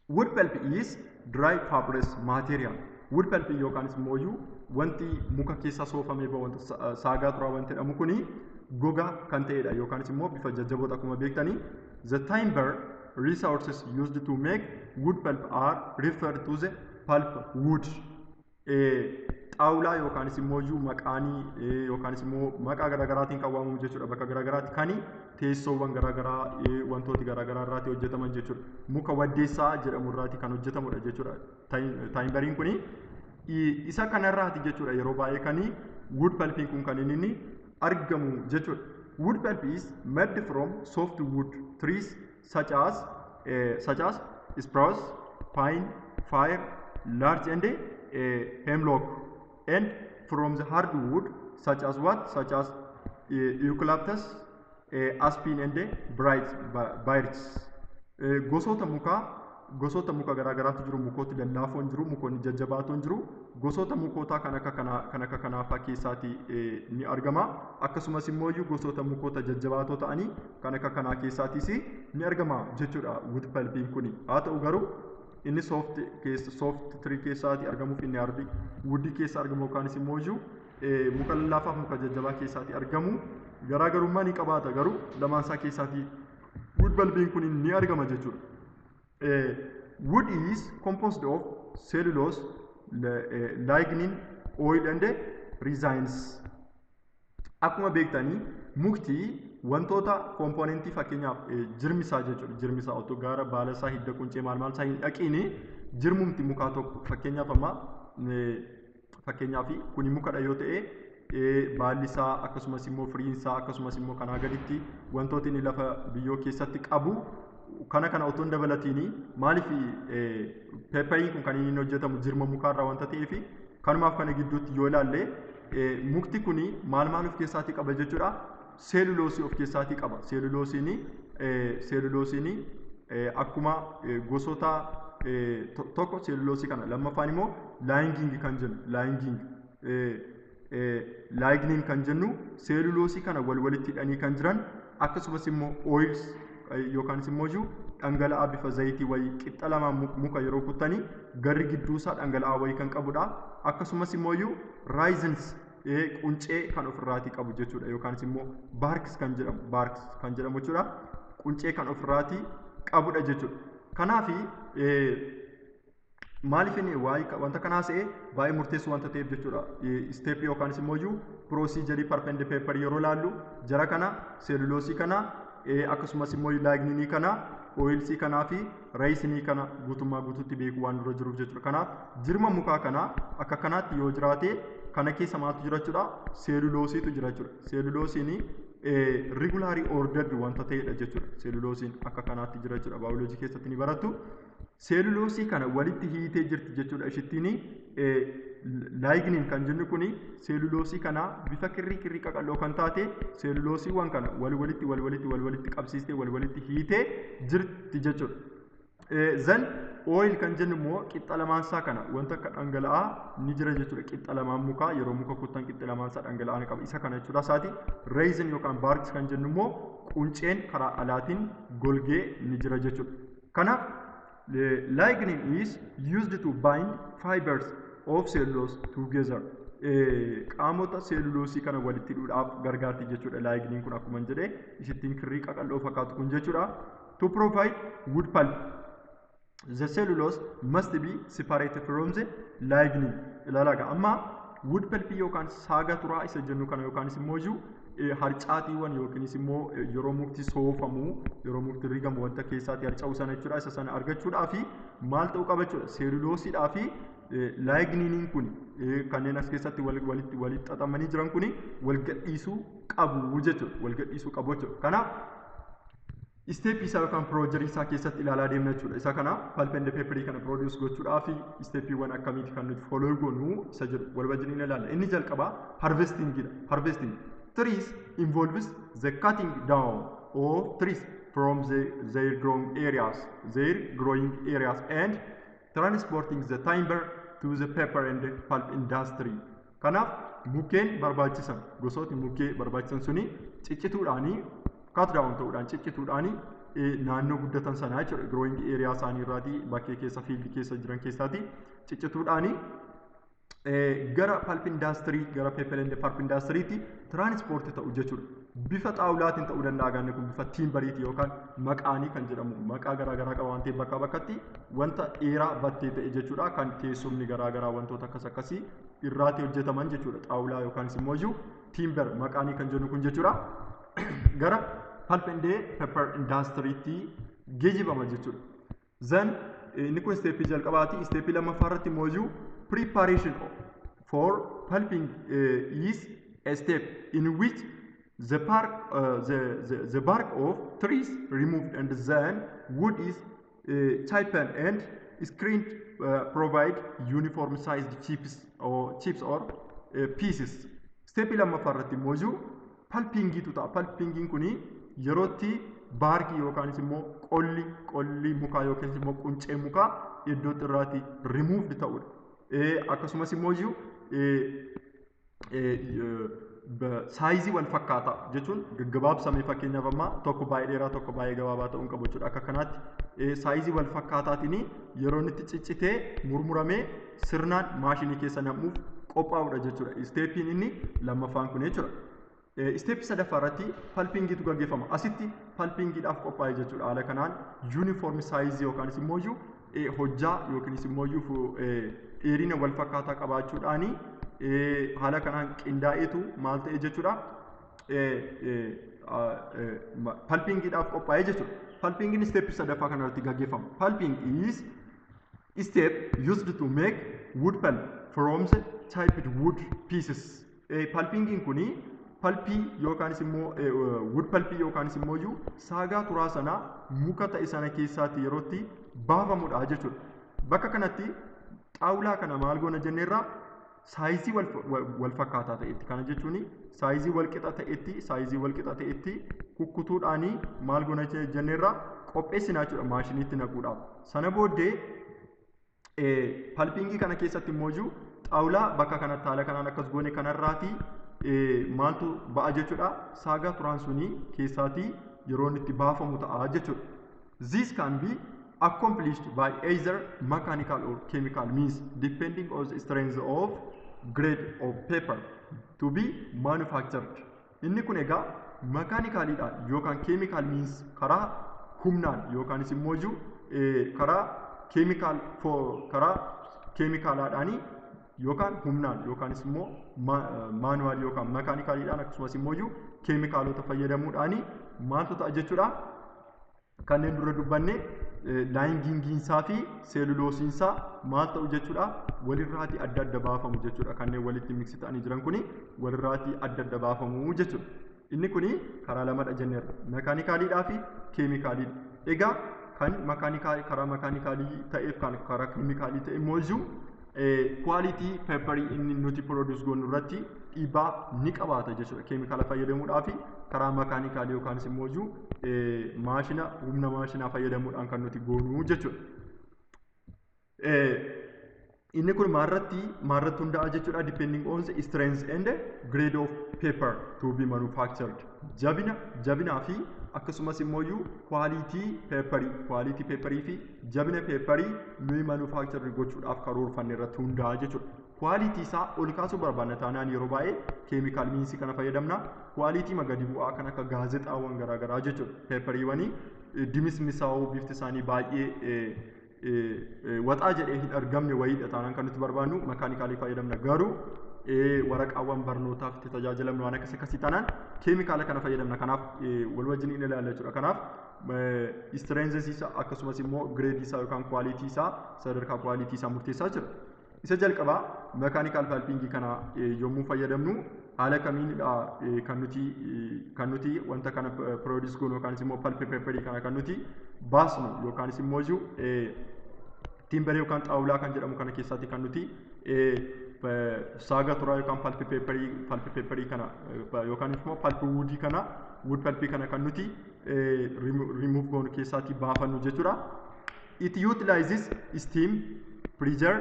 Wood pulp is dry fibrous material. Wood pulp yookaanis immoo wanti muka keessa soofamee bahu wanta saagaa turaa wanti jedhamu kuni goga kan ta'edha yookaanis immoo bifa jajjaboota akkuma beektanii. The timber resources used to make wood pulp are referred to the pulp wood. Xaawulaa yookaanis immoo maqaanii yookaanis immoo maqaa garaagaraatiin kan waamamu jechuudha. Bakka garaagaraatti kan teessoowwan garaagaraa wantooti garaagaraa irraati hojjetaman jechuudha. Muka waddeessaa jedhamu irraati kan hojjetamudha jechuudha. Taayimbariin kuni isa kanarraati jechuudha yeroo baay'ee kan wood pulpiin kun kan inni argamu jechuudha. Wood pulp is made from soft wood trees such as spruce, pine, fir, larch and hemlock, and from the hardwood such as eucalyptus, aspen and birch. Gosoota muka garaagaraatu jiru. Mukooti lallaafoon jiru, mukoonni jajjabaatoon jiru. Gosoota mukootaa kan akka kanaafaa keessaati ni argama. Akkasumas immoo gosoota mukoota jajjabaatoo ta'anii kan akka kanaa keessaatis ni argama jechuudha wood pulpiin kuni. Haa ta'u garuu inni soft tree keessaati argamuuf inni ardi wood keessa argamu yookaanis immoo muka lallaafaaf muka jajjabaa keessaati argamu garaagarummaa ni qabaata. Garuu lamaansaa keessaati wood pulpiin kun ni argama jechuudha. Wood is composed of cellulose, lignin, oil and resins. Akkuma beektanii mukti wantoota komponentii fakkeenyaaf jirmisaa jechuudha. Jirmisaa otoo gaara baala isaa hidda quncee maal isaa hin dhaqiini jirmumti mukaa tokko fakkeenyaaf kuni mukadha yoo ta'e baalli isaa akkasumas immoo firiin isaa akkasumas immoo kanaa gaditti wantooti inni lafa biyyoo keessatti qabu kana otoo hin dabalatiini maaliif pepperiin kun kan inni hojjetamu jirma mukaarraa wanta ta'eef kanumaaf kana gidduutti yoo ilaalle mukti kuni maal of keessaatii qaba jechuudha. Seeluloosii of keessaatii qaba. Seeluloosiin akkuma gosoota tokko seeluloosii kana lammaffaan immoo laayingiing kan jennu laayigniin kan jennu seeluloosii kana walitti hidhanii kan jiran akkasumas immoo ooyils yookaanis immoo dhangala'aa bifa zayitii wayii qixxa lamaan muka yeroo kuttanii garri gidduusaa dhangala'aa wayii kan qabudha. Akkasumas immoo raayizins quncee kan ofirraatii qabu jechuudha yookaanis immoo baarks kan jedhamu jechuudha. Quncee kan ofirraatii qabudha jechuudha. Kanaaf maaliif inni wanta kanaa se'ee baay'ee murteessuu wanta ta'eef jechuudha. Steep yookaanis immoo piroosiijarii pulp and paper yeroo laallu jara kana seeluloosii kana akkasumas immoo laayigninii kana ooyilsii kanaa fi raayisinii kana guutummaa guutuutti beekuu waan dura jiruuf jechuudha. Kanaaf jirma mukaa kana akka kanaatti yoo jiraate kana keessa maaltu jira jechuudha? Seeluloosiitu jira jechuudha. Seeluloosiin regularly ordered wanta ta'edha jechuudha. Seeluloosiin akka kanaatti jira jechuudha. Baayoloojii keessatti ni barattu. Seeluloosii kana walitti hiitee jirti jechuudha. Ishittiin laayigniin kan jennu kuni seeluloosii kana bifa kirrii qaqalloo kan taate seeluloosiiwwan kana walitti qabsiistee walitti hiitee jirti jechuudha. Zan oil kan jennu immoo qixxa lamaansaa kana wanta akka dhangala'aa ni jira jechuudha. Qixxa lamaan mukaa yeroo muka kuttan qixxa lamaansaa dhangala'aa ni qaba. Isa kana jechuudha isaati. Raisin yookaan barks kan jennu immoo qunceen karaa alaatiin golgee ni jira jechuudha. Kanaaf lignin is used to bind fibers of cellulose together. Qaamota seeluloosii kana walitti hidhuudhaaf gargaarti jechuudha. Lignin kun akkuma jedhee isittiin kirrii qaqalloo fakkaatu kun jechuudha. To provide wood pulp, the cellulose must be separated from the lignin. Ilaalaga amma wood pulp yookaan saaga turaa isa jennu kana yookaanis immoo harcaatiiwwan yookiinis immoo yeroo mukti soofamu yeroo mukti rigamu wanta keessaatti harca'u sana jechuudha. Isa sana argachuudhaa fi maal ta'uu qaba jechuudha. Seeluloosiidhaa fi laayigniiniin kun kanneen as keessatti walitti xaxamanii jiran kun wal gadhiisuu qabu jechuudha. Wal gadhiisuu qabu jechuudha. Kanaaf isteeppii isaa yookaan piroojerii isaa keessatti ilaalaa deemna jechuudha. Isa kana pulp and paper kana produce gochuudhaa fi isteeppiiwwan akkamiiti kan nuti follow goonu isa jedhu wal wajjin ilaalla. Inni jalqabaa harvestingidha. Harvesting trees involves the cutting down of trees from their growing areas and transporting the timber to the paper and pulp industry. Kanaaf mukkeen barbaachisan gosooti mukkee barbaachisan suni ciccituudhaanii cut down ta'uudhaan ciccituudhaanii naannoo guddatan sanaa jechuudha. Growing area isaanii irraatii bakkee keessa fiildi keessa jiran keessaati ciccituudhaanii gara pulp industry gara paper and pulp industrytti transport ta'u jechuudha. Bifa xaawulaatiin ta'uu danda'a ganne kun bifa timbariiti yookaan maqaanii kan jedhamu maqaa garaagaraa qaba waan ta'eef bakka bakkatti wanta dheeraa battee ta'e jechuudha. Kan teessumni garaagaraa wantoota akkasii irraati hojjetaman jechuudha. Xaawulaa yookaanis immoo iyyuu timber maqaanii kan jennu kun jechuudha. Gara pulp and paper industrytti geejjibama jechuudha. Then inni kun isteeppii jalqabaati. Isteeppii lammaffaa irratti immoo iyyuu preparation for pulping is a step in which the bark of trees removed and then wood is sharpened and screened provide uniform sized chips or pieces. Isteeppii lammaffaa irratti immoo iyyuu pulpingiitu ta'a. Pulpingiin kuni yerootti baarkii yookaanis immoo qolli mukaa yookiin immoo quncee mukaa iddoo irraati removed ta'udha. Akkasumas immoo iyyuu saayizii wal fakkaataa jechuun gaggabaabsamee fakkeenyaaf amma tokko baay'ee dheeraa tokko baay'ee gabaabaa ta'uu qabu jechuudha. Akka kanaatti saayizii wal fakkaataatiin yeroo inni ciccitee murmuramee sirnaan maashinii keessa namuuf qophaa'udha jechuudha. Isteeppiin inni lammaffaan kun jechuudha. Isteeppii sadaffaa irratti pulpingiitu gaggeeffama. Asitti pulpingiidhaaf qophaa'e jechuudha. Haala kanaan yuunifoormi saayizii yookaanis immoo iyyuu hojjaa yookiinis immoo iyyuu dheerina wal fakkaataa qabaachuudhaani haala kanaan qindaa'eetu maal ta'e jechuudha. Pulpingiidhaaf qophaa'e jechuudha. Pulpingiin isteeppii sadaffaa kanarratti gaggeeffama. Pulping is step used to make wood pulp from the chipped wood pieces. Pulpingiin kuni pulpii yookaanis immoo wood pulpii yookaanis immoo iyyuu saagaa turaa sanaa muka ta'e sana keessaatti yerootti baafamudha jechuudha. Bakka kanatti xaawulaa kana maal goona jenneerraa saayizii wal fakkaataa ta'etti kana jechuun saayizii wal qixa ta'etti kukkutuudhaanii maal goona jenneerraa qopheessinaa jechuudha maashiniitti naquudhaaf. Sana booddee pulpingii kana keessatti immoo iyyuu xaawulaa bakka kanatti haala kanaan akkas goone kanarraati maaltu ba'a jechuudha. Saagaa turaan sunii keessaatii yeroo inni itti baafamu ta'a jechuudha. This can be accomplished by either mechanical or chemical means depending on the strength of grade of paper to be manufactured. Inni kun egaa mekaanikaaliidhaan yookaan chemical means karaa humnaan yookaanis immoo iyyuu karaa keemikaalaadhaanii yookaan humnaan yookaanis immoo maanuwaal yookaan mekaanikaaliidhaan akkasumas immoo iyyuu keemikaalota fayyadamuudhaanii maaltu ta'a jechuudha. Kanneen dura dubbanne laayingiingiinsaa fi seeluloosiinsaa maal ta'u jechuudha. Walirraatii adda baafamu jechuudha. Kanneen walitti miksi ta'anii jiran kuni walirraatii adda baafamu jechuudha. Inni kuni karaa lamadha jenneerra. Mekaanikaaliidhaa fi keemikaaliidha. Egaa kan karaa mekaanikaalii ta'eef kan karaa keemikaalii ta'e immoo iyyuu quality paperii inni nuti produce goonu irratti dhiibbaa ni qabaata jechuudha. Keemikaala fayyadamuudhaa fi karaa mekaanikaalii yookaanis immoo iyyuu humna maashinaa fayyadamuudhaan kan nuti goonu jechuudha. Inni kun maalirratti hunda'a jechuudha. Depending on the strength and grade of paper to be manufactured. Jabinaa fi akkasumas immoo iyyuu quality paperii fi jabina paperii nuyi manufacture gochuudhaaf karoorfanne irratti hunda'a jechuudha. Quality isaa ol kaasuu barbaanna taanaan yeroo baay'ee chemical means kana fayyadamna. Quality magadi bu'aa kan akka gaazexaawwan garaagaraa jechuudha. Paperiiwwanii dimismisaa'uu bifti isaanii baay'ee waxaa jedhee hin argamne wayiidha taanaan kan nuti barbaannu mekaanikaalii fayyadamna. Garuu waraqaawwan barnootaaf itti tajaajilamnu waan akkasii taanaan keemikaala kana fayyadamna. Kanaaf wal wajjin inni ilaalla jechuudha. Kanaaf strength isaa akkasumas immoo grade isaa yookaan quality isaa sadarkaa quality isaa murteessaa jira. Isa jalqabaa mechanical pulping kana yommuu fayyadamnu haala kamiinidha kan nuti wanta kana produce goonu yookaan immoo pulp paper kana kan nuti baasnu yookaan immoo timber yookaan xaawulaa kan jedhamu kana keessatti kan nuti saaga turaa yookaan pulp paper kana yookaan immoo pulp wood kana wood pulp kana kan nuti remove goonu keessatti baafannu jechuudha. It utilizes steam, pressure,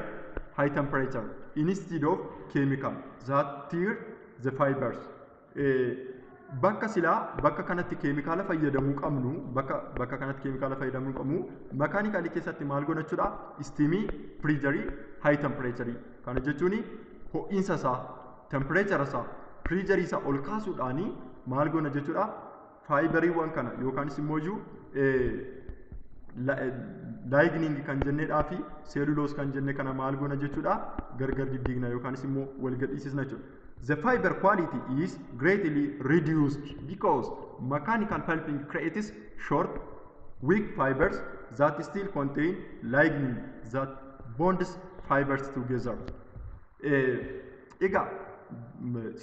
high temperature instead of chemical that tear the fibers. Bakka kanatti keemikaala fayyadamuu qabnu bakka kanatti keemikaala fayyadamuu qabnu makaanikaalii keessatti maal goona jechuudha. Steamii, pressure, high temperature kana jechuun ho'iinsa isaa, temperature isaa, pressure isaa ol kaasuudhaani maal goona jechuudha. Faayibariiwwan kana yookaanis immoo lightning kan jenneedhaa fi cellulose kan jenne kana maal goona jechuudha. Gargar diddiigna yookaanis immoo wal gadhiisisna jechuudha. The fiber quality is greatly reduced because mechanical pulping creates short, weak fibers that still contain lignin that bonds fibers together. Egaa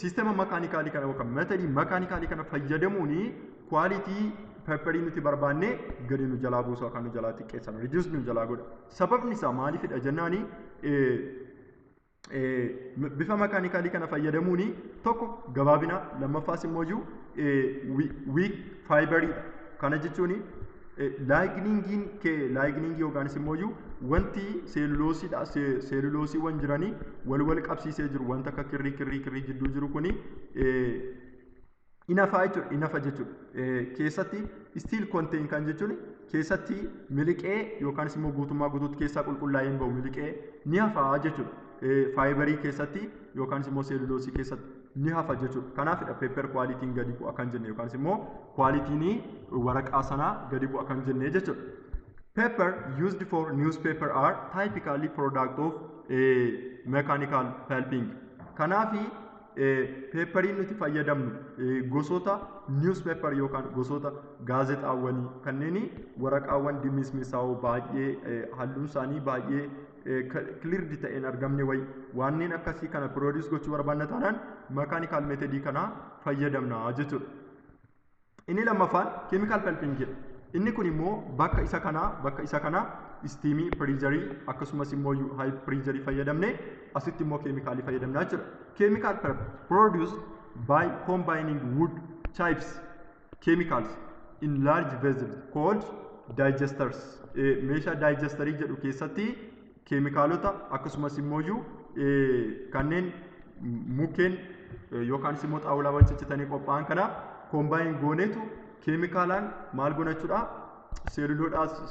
sistema makaanikaalii kana yookaan metodii makaanikaalii kana fayyadamuuni quality paperii nuti barbaanne gadi nu jalaa buusu yookaan nu jalaa xiqqeessan reduce nu jalaa godha. Sababni isaa maaliifidha jennaani bifa makaanikaalii kana fayyadamuuni tokko gabaabina lammaffaas immoo weak fiberidha. Kana jechuun ligningi yookaanis immoo wanti seeluloosiiwwan jiranii wal qabsiisee jiru wanta akka kirrii jidduu jiru kuni inafa jechuudha. Keessatti still contain kan jechuun keessatti miliqee yookaanis immoo guutummaa guutuutti keessaa qulqullaa'een bahu miliqee ni hafaa jechuudha. Faayibarii keessatti yookaanis immoo seeluloosii keessatti ni hafa jechuudha. Kanaafidha paper quality'n gadi bu'a kan jenne yookaanis immoo quality'n waraqaa sanaa gadi bu'a kan jenne jechuudha. Paper used for newspaper are typically product of mechanical pulping. Kanaafi paperiin nuti fayyadamnu gosoota newspaper yookaan gosoota gaazexaawwanii kanneen waraqaawwan dimmismisaa'oo baay'ee halluun isaanii baay'ee clear ta'een argamne wayi wanneen akkasii kana produce gochuu barbaanna taanaan mechanical method kana fayyadamna jechuudha. Inni lammaffaan chemical pulping jedha. Inni kun immoo bakka isa kana steamii, pressure akkasumas immoo high pressure fayyadamne asitti immoo chemicalii fayyadamna jechuudha. Chemical pulp produced by combining wood chips chemicals in large vessels called digesters. Meeshaa digesterii jedhu keessatti keemikaalota akkasumas immoo kanneen mukkeen yookaanis immoo xaawulaawwan ciccitanii qophaa'an kana combine gooneetu keemikaalaan maal goona jechuudha.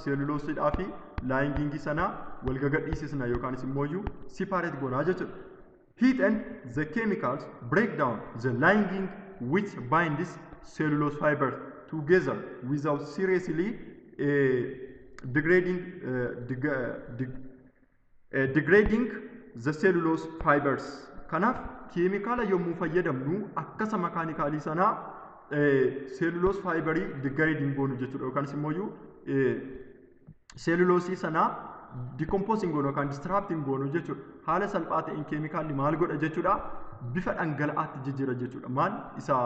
Seeluloosiidhaa fi laayingingii sana wal gagadhiisisna yookaanis immoo separate goonaa jechuudha. Heat and the chemicals break down the lining which binds cellulose fibers together without seriously degrading the cellulose fibers. Kanaaf keemikaala yommuu fayyadamnu akkasa makaanikaalii sanaa cellulose fiberii degrading goonu jechuudha yookaanis immoo celluloosii sanaa decomposing goonu yookaan disrupting goonu jechuudha. Haala salphaa ta'een keemikaalli maal godha jechuudha. Bifa dhangala'aatti jijjiira jechuudha. Maal isaa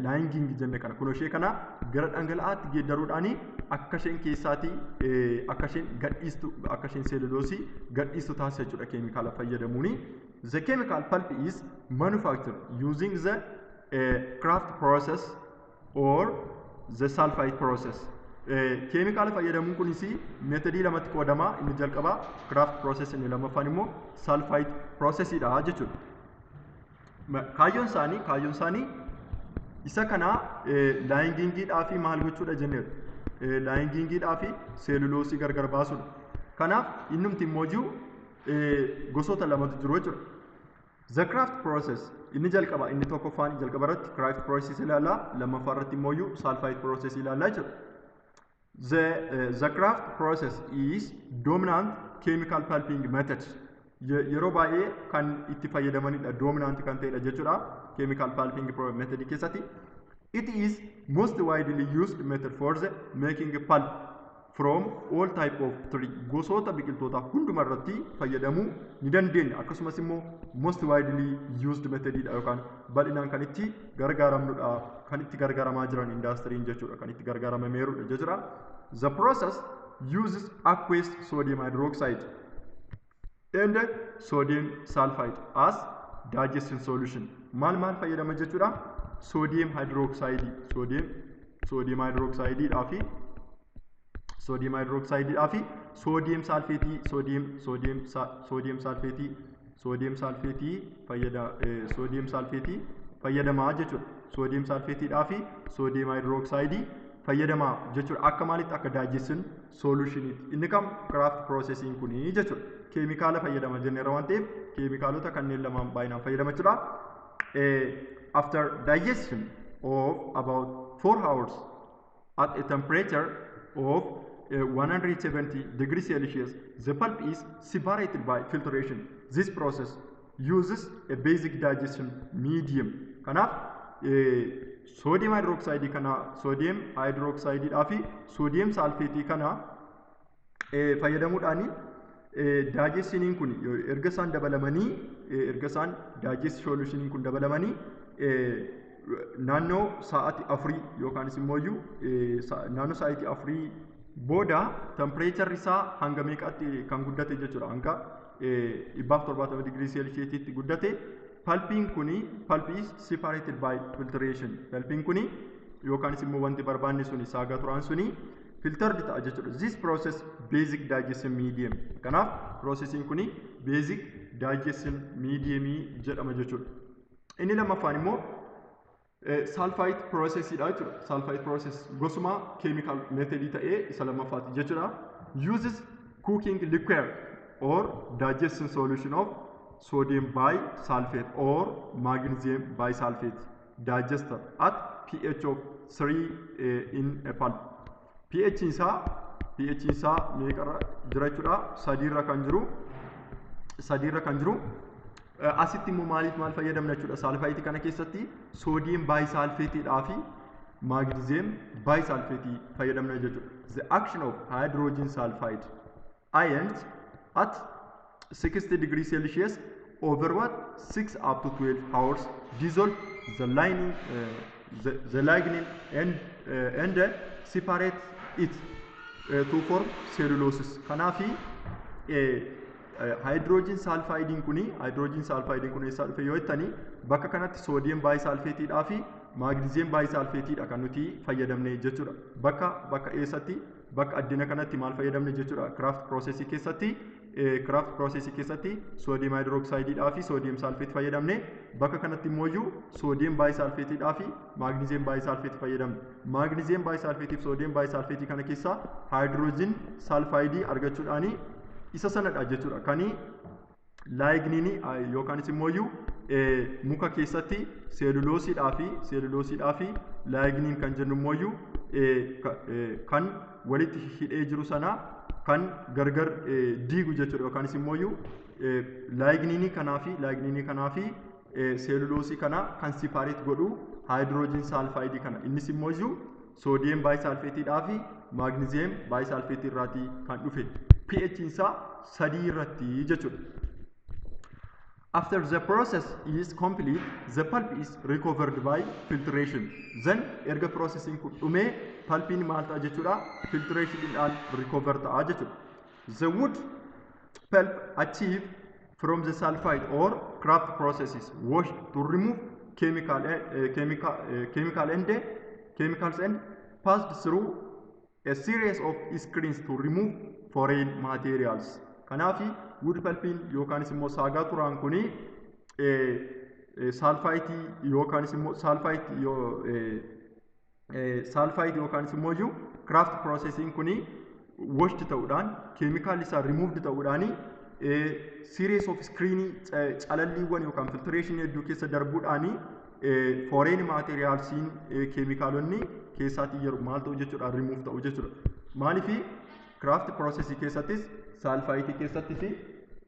laayinging jenne kana kun ishee kana gara dhangala'aatti geeddaruudhaani akka isheen keessaatii akka isheen seeluloosii gadhiistu taasisa jechuudha keemikaala fayyadamuuni. The chemical pulp is manufactured using the craft process or the sulfite process. Keemikaala fayyadamuun kunis meetodii lamatti qoodama. Inni jalqabaa craft process, inni lammaffaan immoo sulfite processidha jechuudha. Kaayyoon isaanii isa kana laayingingiidhaa fi maal gochuudha jenneedha. Laayingingiidhaa fi seeluloosii gargar baasuudha. Kanaaf innumti immoo gosoota lamatu jiru jechuudha. The craft process inni jalqaba, inni tokkoffaan jalqaba irratti craft process ilaalla, lammaffaa irratti immoo sulfite process ilaalla jechuudha. The craft process is dominant chemical pulping method. yeroo baay'ee kan itti fayyadamanidha dominant kan ta'edha jechuudha chemical pulping method keessatti. It is most widely used method for the making pulp from all type of tree. Gosoota biqiltoota hunduma irratti fayyadamuu ni dandeenya. Akkasumas immoo most widely used method dha yookaan bal'inaan kan itti gargaaramnudha, kan itti gargaaramaa jiran industry jechuudha, kan itti gargaaramameerudha jechuudha. The process uses aqueous sodium hydroxide and sodium sulfide as digestion solution. Maal fayyadama jechuudha? Sodium hydroxide, sodium hydroxide fi sodium hydroxide fi sodium sulfate, sodium sulfate fayyadamaa jechuudha. Sodium sulfate fi sodium hydroxide fayyadamaa jechuudha. Akka maalitti? Akka digestion solution. Inni kam? Craft processing kuni jechuudha. Keemikaala fayyadama jenneera waan ta'eef keemikaalota kanneen lamaan baay'inaan fayyadama jechuudha. After digestion of about 4 hours at a temperature of 170 degrees Celsius, the pulp is separated by filtration. This process uses a basic digestion medium. Kanaaf sodium hydroxide kana, sodium hydroxide fi sodium sulfate kana fayyadamuudhaan digestion kun erga isaan dabalamanii, erga isaan digest solution kun dabalamanii naannoo sa'aatii 4 yookaan immoo naannoo sa'aatii 4 booda temperature isaa hanga meeqatti kan guddate jechuudha? Hanga 170 degree Celsius guddate. Pulp is separated by filtration. Pulping kuni yookaan immoo wanti barbaanne suni saagaa turaan suni filtered ta'a jechuudha. This process basic digestion medium. Kanaaf processing kuni basic digestion medium jedhama jechuudha. Inni lammaffaan immoo sulfite process dha jechuudha. Sulfite process gosuma chemical method ta'ee isa lammaffaati jechuudha. Uses cooking liquor or digestion solution of sodium bisulfate or magnesium bisulfate digester at pH of 3 in a pulp. pH isaa meeqarra jira jechuudha? 3 irra kan jiru. Asitti immoo maal fayyadamna jechuudha? Sulfite kana keessatti sodium bisulfate fi magnesium bisulfate fayyadamna jechuudha. The action of hydrogen sulfide ions at 60 degrees Celsius over 6 up to 12 hours dissolve the lignin and separate it to form cellulose. Kanaafi hydrogen sulfide kuni eessaa dhufe yoo jettani bakka kanatti sodium bisulfate fi magnesium bisulfate dha kan nuti fayyadamne jechuudha. Bakka eessatti? Bakka addina kanatti maal fayyadamne jechuudha? Craft process keessatti sodium hydroxide fi sodium sulfate fayyadamne. Bakka kanatti immoo sodium bisulfate fi magnesium bisulfate fayyadamne. Magnesium bisulfate fi sodium bisulfate kana keessa hydrogen sulfide argachuudhaani isa sanadha jechuudha. Kani lignin yookaan immoo muka keessatti cellulosiidhaa fi lignin kan jennu immoo kan walitti hidhee jiru sana kan gargar diigu jechuudha. Yookaan immoo lignin kanaa fi cellulosii kana kan separate godhu hydrogen sulfide kana. Innis immoo sodium bisulfate fi magnesium bisulfate irraati kan dhufe. pH isaa 3 irratti jechuudha. After the process is complete, the pulp is recovered by filtration. Then erga processing kun dhume pulpin maal ta'a jechuudha? Filtrationidhaan recover ta'a jechuudha. The wood pulp achieved from the sulfide or craft processes washed to remove chemicals and passed through a series of screens to remove foreign materials. Kanaafi wood pulping yookaan immoo saagaa turaan kuni sulfite yookaan immoo sulfite yookaan immoo craft processing kuni washed ta'uudhaan chemical isaa removed ta'uudhaani series of screen calalliiwwan yookaan filtration hedduu keessa darbuudhaani foreign materials chemicalonni keessaatii yeroo maal ta'u jechuudha? Remove ta'u jechuudha. Maaliif craft process keessattis sulfite keessatti fi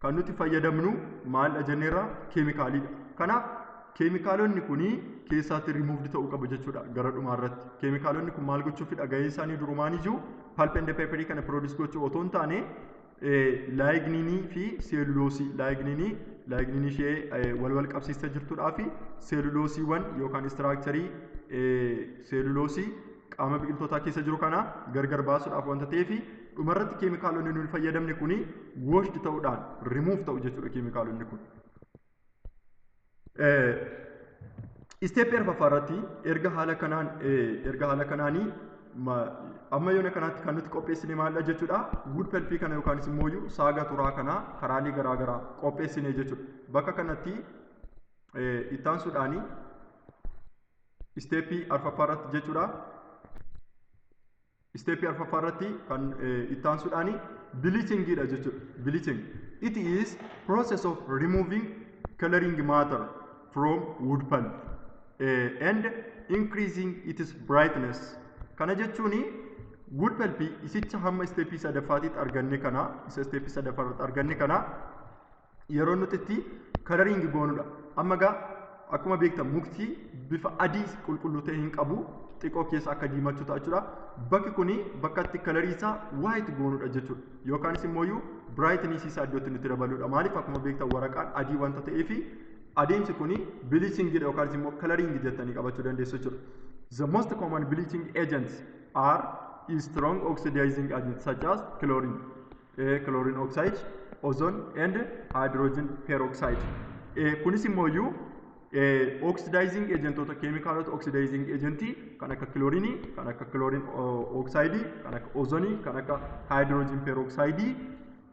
kan nuti fayyadamnu maal jenneerra keemikaalidha. Kanaaf keemikaalonni kuni keessaatti removed ta'uu qabu jechuudha gara dhumaa irratti. Keemikaalonni kun maal gochuufidha gaheen isaanii durumaan iyyuu pulp and paper kana produce gochuu otoo hin taane laayigniinii fi seeluloosii laayigniinii ishee wal qabsiistee jirtuudhaa fi seeluloosiiwwan yookaan istiraakcharii seeluloosii qaama biqiltootaa keessa jiru kana gargar baasuudhaaf wanta ta'eef dhumarratti keemikaalonni nuti fayyadamne kuni washed ta'uudhaan remove ta'u jechuudha keemikaalonni kun. Isteeppii arfaffaarratti erga haala kanaanii amma yoona kanaatti kan nuti qopheessine maalidha jechuudha. Wood pulp kana yookaan immoo saaga turaa kana karaalee garaagaraa qopheessine jechuudha. Bakka kanatti ittaansuudhaani isteeppii arfaffaarratti jechuudha. Isteeppii arfaffaarratti kan ittaansuudhaani bleachingidha jechuudha. Bleaching. It is process of removing coloring matter from wood pulp and increasing its brightness. Kana jechuuni wood pulp isicha hamma isteeppii sadaffaatitti arganne kana isteeppii sadaffaarratti arganne kana yeroo nuti itti coloring goonudha. Amma gaa akkuma beektan mukti bifa adii qulqulluu ta'e hin qabu xiqqoo keessa akka diimachuu ta'a jechuudha. Bakki kuni bakka itti colorii isaa white goonudha jechuudha. Yookaanis immoo brightness isaa iddootti nuti dabaludha. Maaliif akkuma beektan waraqaan adii wanta ta'eef adeemsi kuni bleachingidha yookaan immoo coloring jettanii qabachuu dandeessu jechuudha. The most common bleaching agents are strong oxidizing agents such as chlorine, chlorine oxide, ozone and hydrogen peroxide. Kunis immoo oxidizing agent or chemical oxidizing agent kan akka chlorine, kan akka chlorine oxide, kan akka ozone, kan akka hydrogen peroxide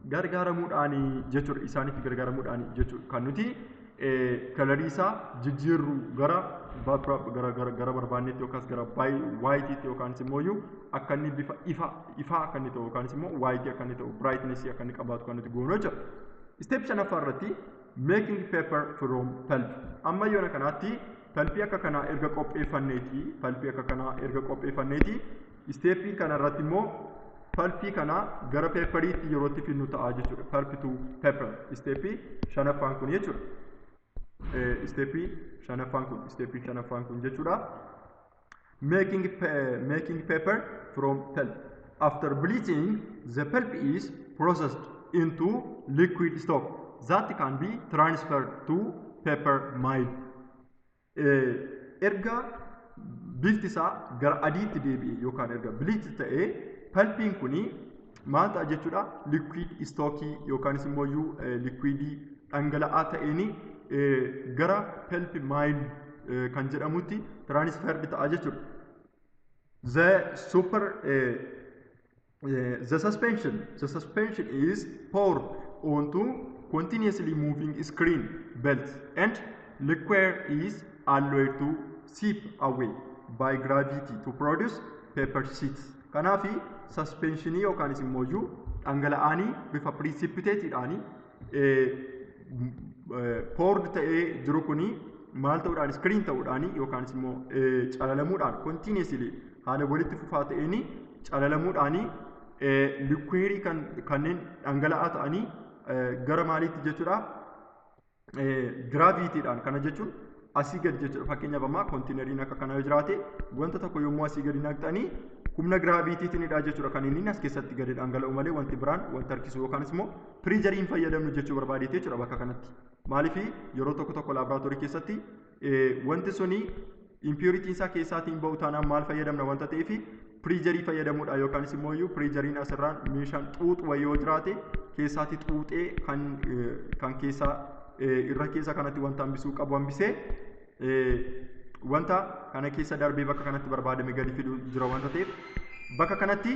gargaaramuudhaan jechuudha. Isaanitti gargaaramuudhaan jechuudha kan nuti colorii isaa jijjiirru gara barbaannetti yookaas gara white'itti yookaas immoo akka inni bifa ifaa akka inni ta'u yookaas immoo white akka inni ta'u brightness akka inni qabaatu kan nuti goonu jechuudha. Step 5ffaa irratti making paper from pulp. Amma yoona kanaatti pulpii akka kanaa erga qopheeffanneeti steppii kana irratti immoo pulpii kana gara paperiitti yeroo itti finnu ta'a jechuudha. Pulp to paper steppii 5ffaan kun jechuudha. Steppii 5ffaan kun jechuudha. Making paper from pulp. After bleaching, the pulp is processed into liquid stock that can be transferred to paper mill. Erga bifti isaa gara adiitti deebi'e yookaan erga bleach ta'ee pulpiin kuni maal ta'a jechuudha. Liquid stockii yookaan immoo liquidii dhangala'aa ta'een gara pulp mill kan jedhamutti transferred ta'a jechuudha. The suspension is poured onto continuously moving screen belts and liquid is allowed to seep away by gravity to produce paper sheets. Kanaafi suspensionii yookaan immoo dhangala'aanii bifa precipitateedhaani poured ta'ee jiru kuni maal ta'uudhaan screen ta'uudhaani yookaan immoo calalamuudhaan continuously haala walitti fufaa ta'een calalamuudhaani liquidii kanneen dhangala'aa ta'anii gara maaliitti jechuudha gravitiidhaan. Kana jechuun asii gadi jechuudha. Fakkeenyaaf amma kontiineriin akka kanaa yoo jiraate wanta tokko yommuu asii gadi naqxanii humna giraavitiitiinidha jechuudha. Kan inni as keessatti gadi dhangala'u malee wanti biraan wanti harkisu yookaanis immoo piriijariin fayyadamnu jechuu barbaadeeti jechuudha bakka kanatti. Maaliif yeroo tokko laaboraatoorii keessatti wanti suni impuritiin isaa keessaatiin ba'u taanaan maal fayyadamna wanta ta'eef piriijarii fayyadamuudha yookaanis immoo piriijariin asirraan meeshaan xuuxu wayii yoo jiraate keessaatti xuuxee kan keessaa irra keessa kanatti wanta hambisuu qabu hambisee wanta kana keessa darbee bakka kanatti barbaadame gadi fiduu jira wanta ta'eef bakka kanatti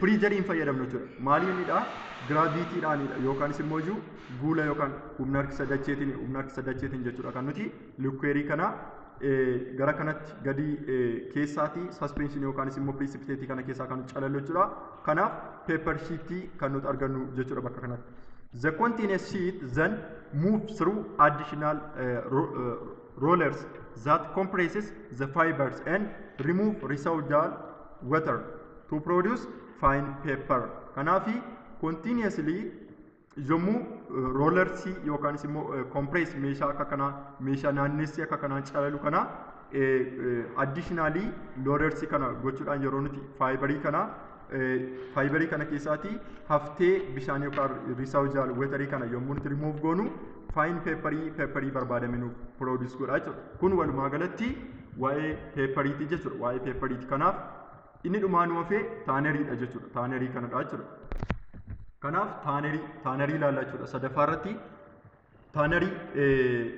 piriijariin fayyadamnu jechuudha. Maaliinidha? Giraavitiidhaanidha yookaanis immoo guula yookaan humna harkisa dacheetiin jechuudha kan nuti liquidii kana gara kanatti gadi keessaatti suspension yookaanis immoo precipitatii kana keessaa kan calalu jechuudha. Kanaaf paper sheetii kan nuti argannu jechuudha bakka kanatti. The continuous sheet then moves through additional rollers that compresses the fibers and remove residual water to produce fine paper. Kanaafi continuously yommuu roolersii yookaanis immoo kompirees meeshaa akka kanaa meeshaa naannessii akka kanaa calalu kana additionally roolersii kana gochuudhaan yeroo nuti faayibarii kana keessaatii haftee bishaan yookaan risaawujaal weetarii kana yommuu nuti remove goonu faayin peepparii barbaadame nu produce godhaa jechuudha. Kun walumaa galatti waa'ee peeppariiti jechuudha. Waa'ee peeppariiti kanaaf inni dhumaa nu hafee taaneriidha jechuudha. Taanerii kanadha jechuudha. Kanaaf taanerii ilaalla jechuudha. Sadaffaa irratti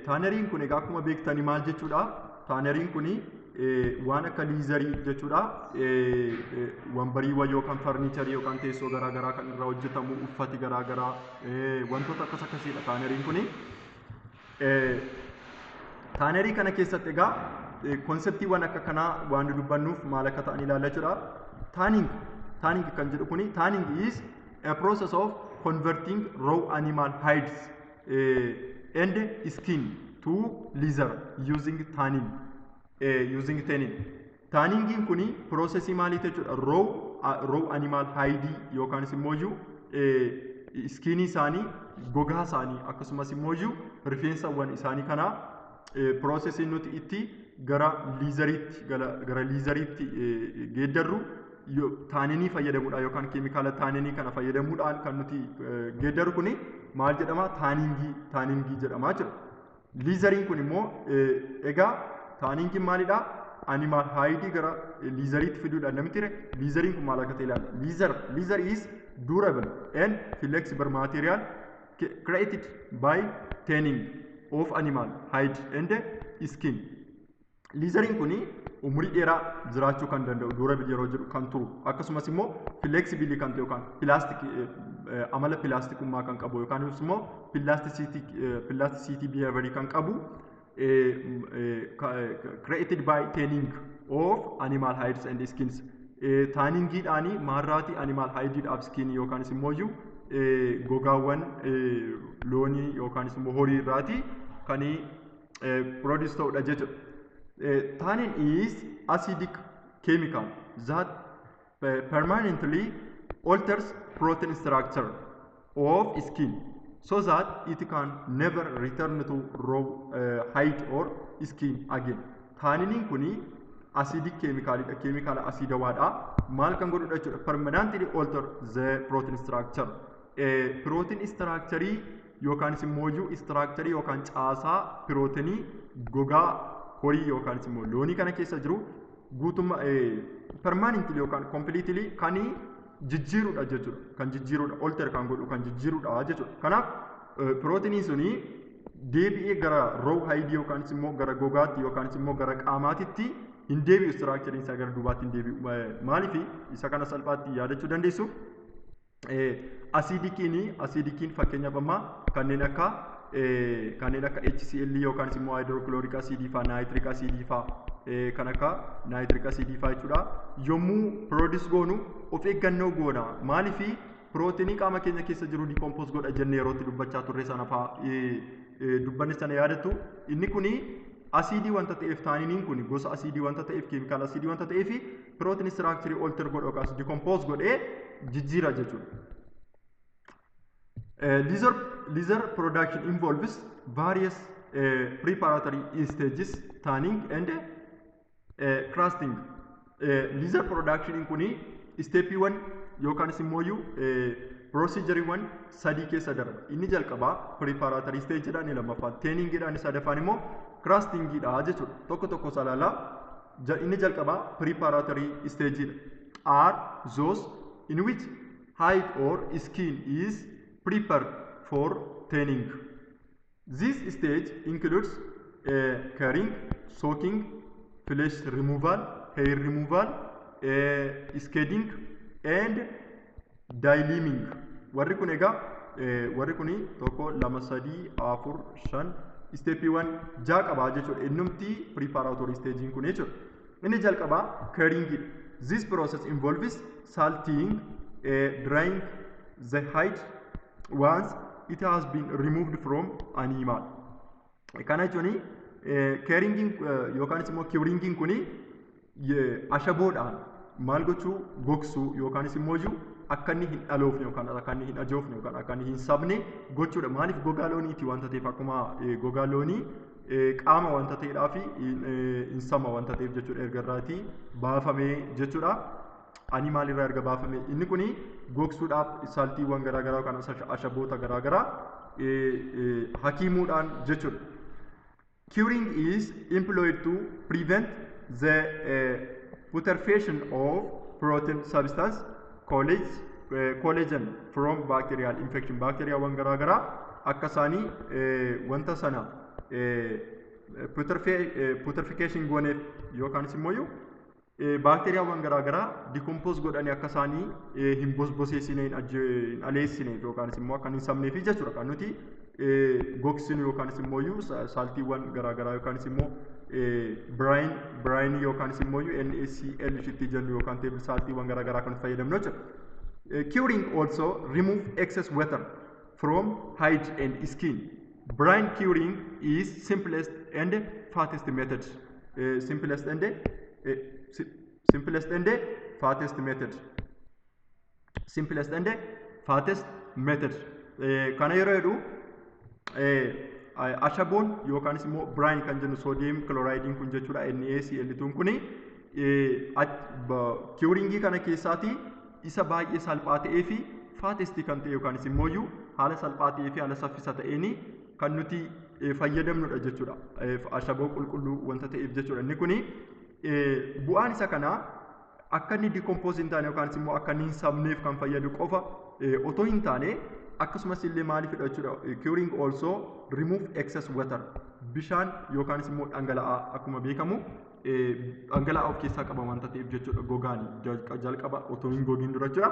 taaneriin kun egaa akkuma beektanii maal jechuudha? Taaneriin kun waan akka liizarii jechuudha. Wanbariiwwan yookaan farniicharii yookaan teessoo garaagaraa kan irraa hojjetamu uffati garaagaraa wantoota akkas akkasiidha taaneriin kun. Taanerii kana keessatti egaa konseptiiwwan akka kanaa waan dubbannuuf maal akka ta'an ilaalla jechuudha. Tanning kan jedhu kuni tanning is a process of converting raw animal hides and skin to leather using tanning. Tanningiin kuni processii maaliiti jechuudha? Raw animal hide yookaanis immoo skinii isaanii, gogaa isaanii akkasumas immoo rifeensawwan isaanii kana processiin nuti itti gara liizariitti geeddarru taaninii fayyadamuudha yookaan keemikaala taaninii kana fayyadamuudhaan kan nuti geeddarru kuni maal jedhama? Taaningii jedhama jechuudha. Liizariin kun immoo egaa taaningiin maalidha? Animal hide gara liizariitti fiduudhaan namitti liizariin kun maal akka ta'e ilaalla. Leather is durable and flexible material created by tanning of animal hide and skin. Liizariin kun umurii dheeraa jiraachuu kan danda'u durable yeroo jedhu kan turu akkasumas immoo flexible kan ta'e yookaan amala pilaastikummaa kan qabu yookaan immoo pilaasticity behavior kan qabu created by tanning of animal hides and skins. Taaningiidhaanii maarraati animal hideedhaaf skin yookaanis immoo gogaawwan loonii yookaanis immoo horii irraati kan produce ta'udha jechuudha. Tannin is acidic chemical that permanently alters protein structure of skin so that it can never return to raw hide or skin again. Tanniniin kuni acidic chemicalidha. Chemical acidawaadha. Maal kan godhudha jechuudha? Permanently alter the protein structure. Protein structure yookaanis immoo structure yookaan caasaa pirootinii gogaa horii yookaanis immoo loonii kana keessa jiru guutummaa permanently yookaan completely kan jijjiirudha jechuudha. Kan jijjiirudha. Alter kan godhu kan jijjiirudha jechuudha. Kanaaf pirootinii suni deebi'ee gara raw hide yookaanis immoo gara gogaatti yookaanis immoo gara qaamaatitti hin deebi'u. Structure isaa gara duubaatti hin deebi'u. Maaliif isa kana salphaatti yaadachuu dandeessu? Asiidikiin fakkeenyaaf amma kanneen akka HCl yookaanis immoo hydrochloric acid faa, nitric acid faa kan akka nitric acid faa jechuudha. Yommuu produce goonu of eeggannoo goona. Maaliif pirootinii qaama keenya keessa jiru decompose godha jennee yerootti dubbachaa turre sana faa dubbanne sana yaadattu. Inni kuni asiidii wanta ta'eef taaniniin kun gosa asiidii wanta ta'eef keemikaala asiidii wanta ta'eef pirootinii structure alter godha yookaas decompose godhee jijjiira jechuudha. Leather production involves various preparatory stages, tanning and crusting. Leather production kuni steepiiwwan yookaanis immoo procedureewwan sadii keessa darba. Inni jalqabaa preparatory stageidha, inni lammaffaa tanningidha, inni sadaffaan immoo crustingidha jechuudha. Tokko tokko salaalaa. Inni jalqabaa preparatory stageidha. Are those in which hide or skin is prepared for tanning. This stage includes curing, soaking, flesh removal, hair removal, scadding and diliming. Warri kun egaa warri kuni tokko lama sadii afur shan steepiiwwan ja'a qabaa jechuudha. Innumti preparatory staging kun jechuudha. Inni jalqabaa curingidha. This process involves salting, drying the hide once it has been removed from animal. Kana jechuun curingin yookaanis immoo curingin kuni ashaboodhaan maal gochuu gogsuu yookaanis immoo akka inni hin dhaloofne yookaan akka inni hin ajoofne yookaan akka inni hin sabne gochuudha. Maaliif gogaa looniiti wanta ta'eef akkuma gogaa loonii qaama wanta ta'eedhaa fi hin sama wanta ta'eef jechuudha erga irraatii baafamee jechuudha. Ani maalirraa erga baafame inni kuni gogsuudhaaf saaltiiwwan garaagaraa yookaan ashaboota garaagaraa hakiimuudhaan jechuudha. Curing is employed to prevent the putrefaction of protein substance collagen from bacterial infection. Bacteriaawwan garaagaraa akka isaanii wanta sana putrefaction gooneef yookaanis immoo baakteeriyaawwan garaagaraa decompose godhanii akka isaanii hin bosboseessine hin aleessineef yookaanis immoo akka hin sabneef jechuudha kan nuti gogsinu yookaanis immoo saaltiiwwan garaagaraa yookaanis immoo biraayinii yookaanis immoo NaCl shitti jennu yookaan teebil saaltiiwwan garaagaraa kan fayyadamnu jechuudha. Curing also remove excess water from hide and skin. Brine curing is simplest and fastest method. Simplest and fastest method. Simplest and fastest method. Kana yeroo jedhu ashaboon yookaanis immoo brine kan jennu soodiyeem kiloraayidiin kun jechuudha NaCl tuun kuni curingii kana keessaati isa baay'ee salphaa ta'ee fi fastest kan ta'e yookaanis immoo haala salphaa ta'ee fi haala saffisa ta'een kan nuti fayyadamnudha jechuudha. Ashaboo qulqulluu wanta ta'eef jechuudha. Inni kuni bu'aan isa kanaa akka inni decompose hin taane yookaanis immoo akka inni hin sabneef kan fayyadu qofa otoo hin taane akkasumas illee maaliifidha jechuudha. Curing also remove excess water. Bishaan yookaanis immoo dhangala'aa akkuma beekamu dhangala'aa of keessaa qaba wanta ta'eef jechuudha gogaan jalqaba otoo hin gogiin dura jechuudha.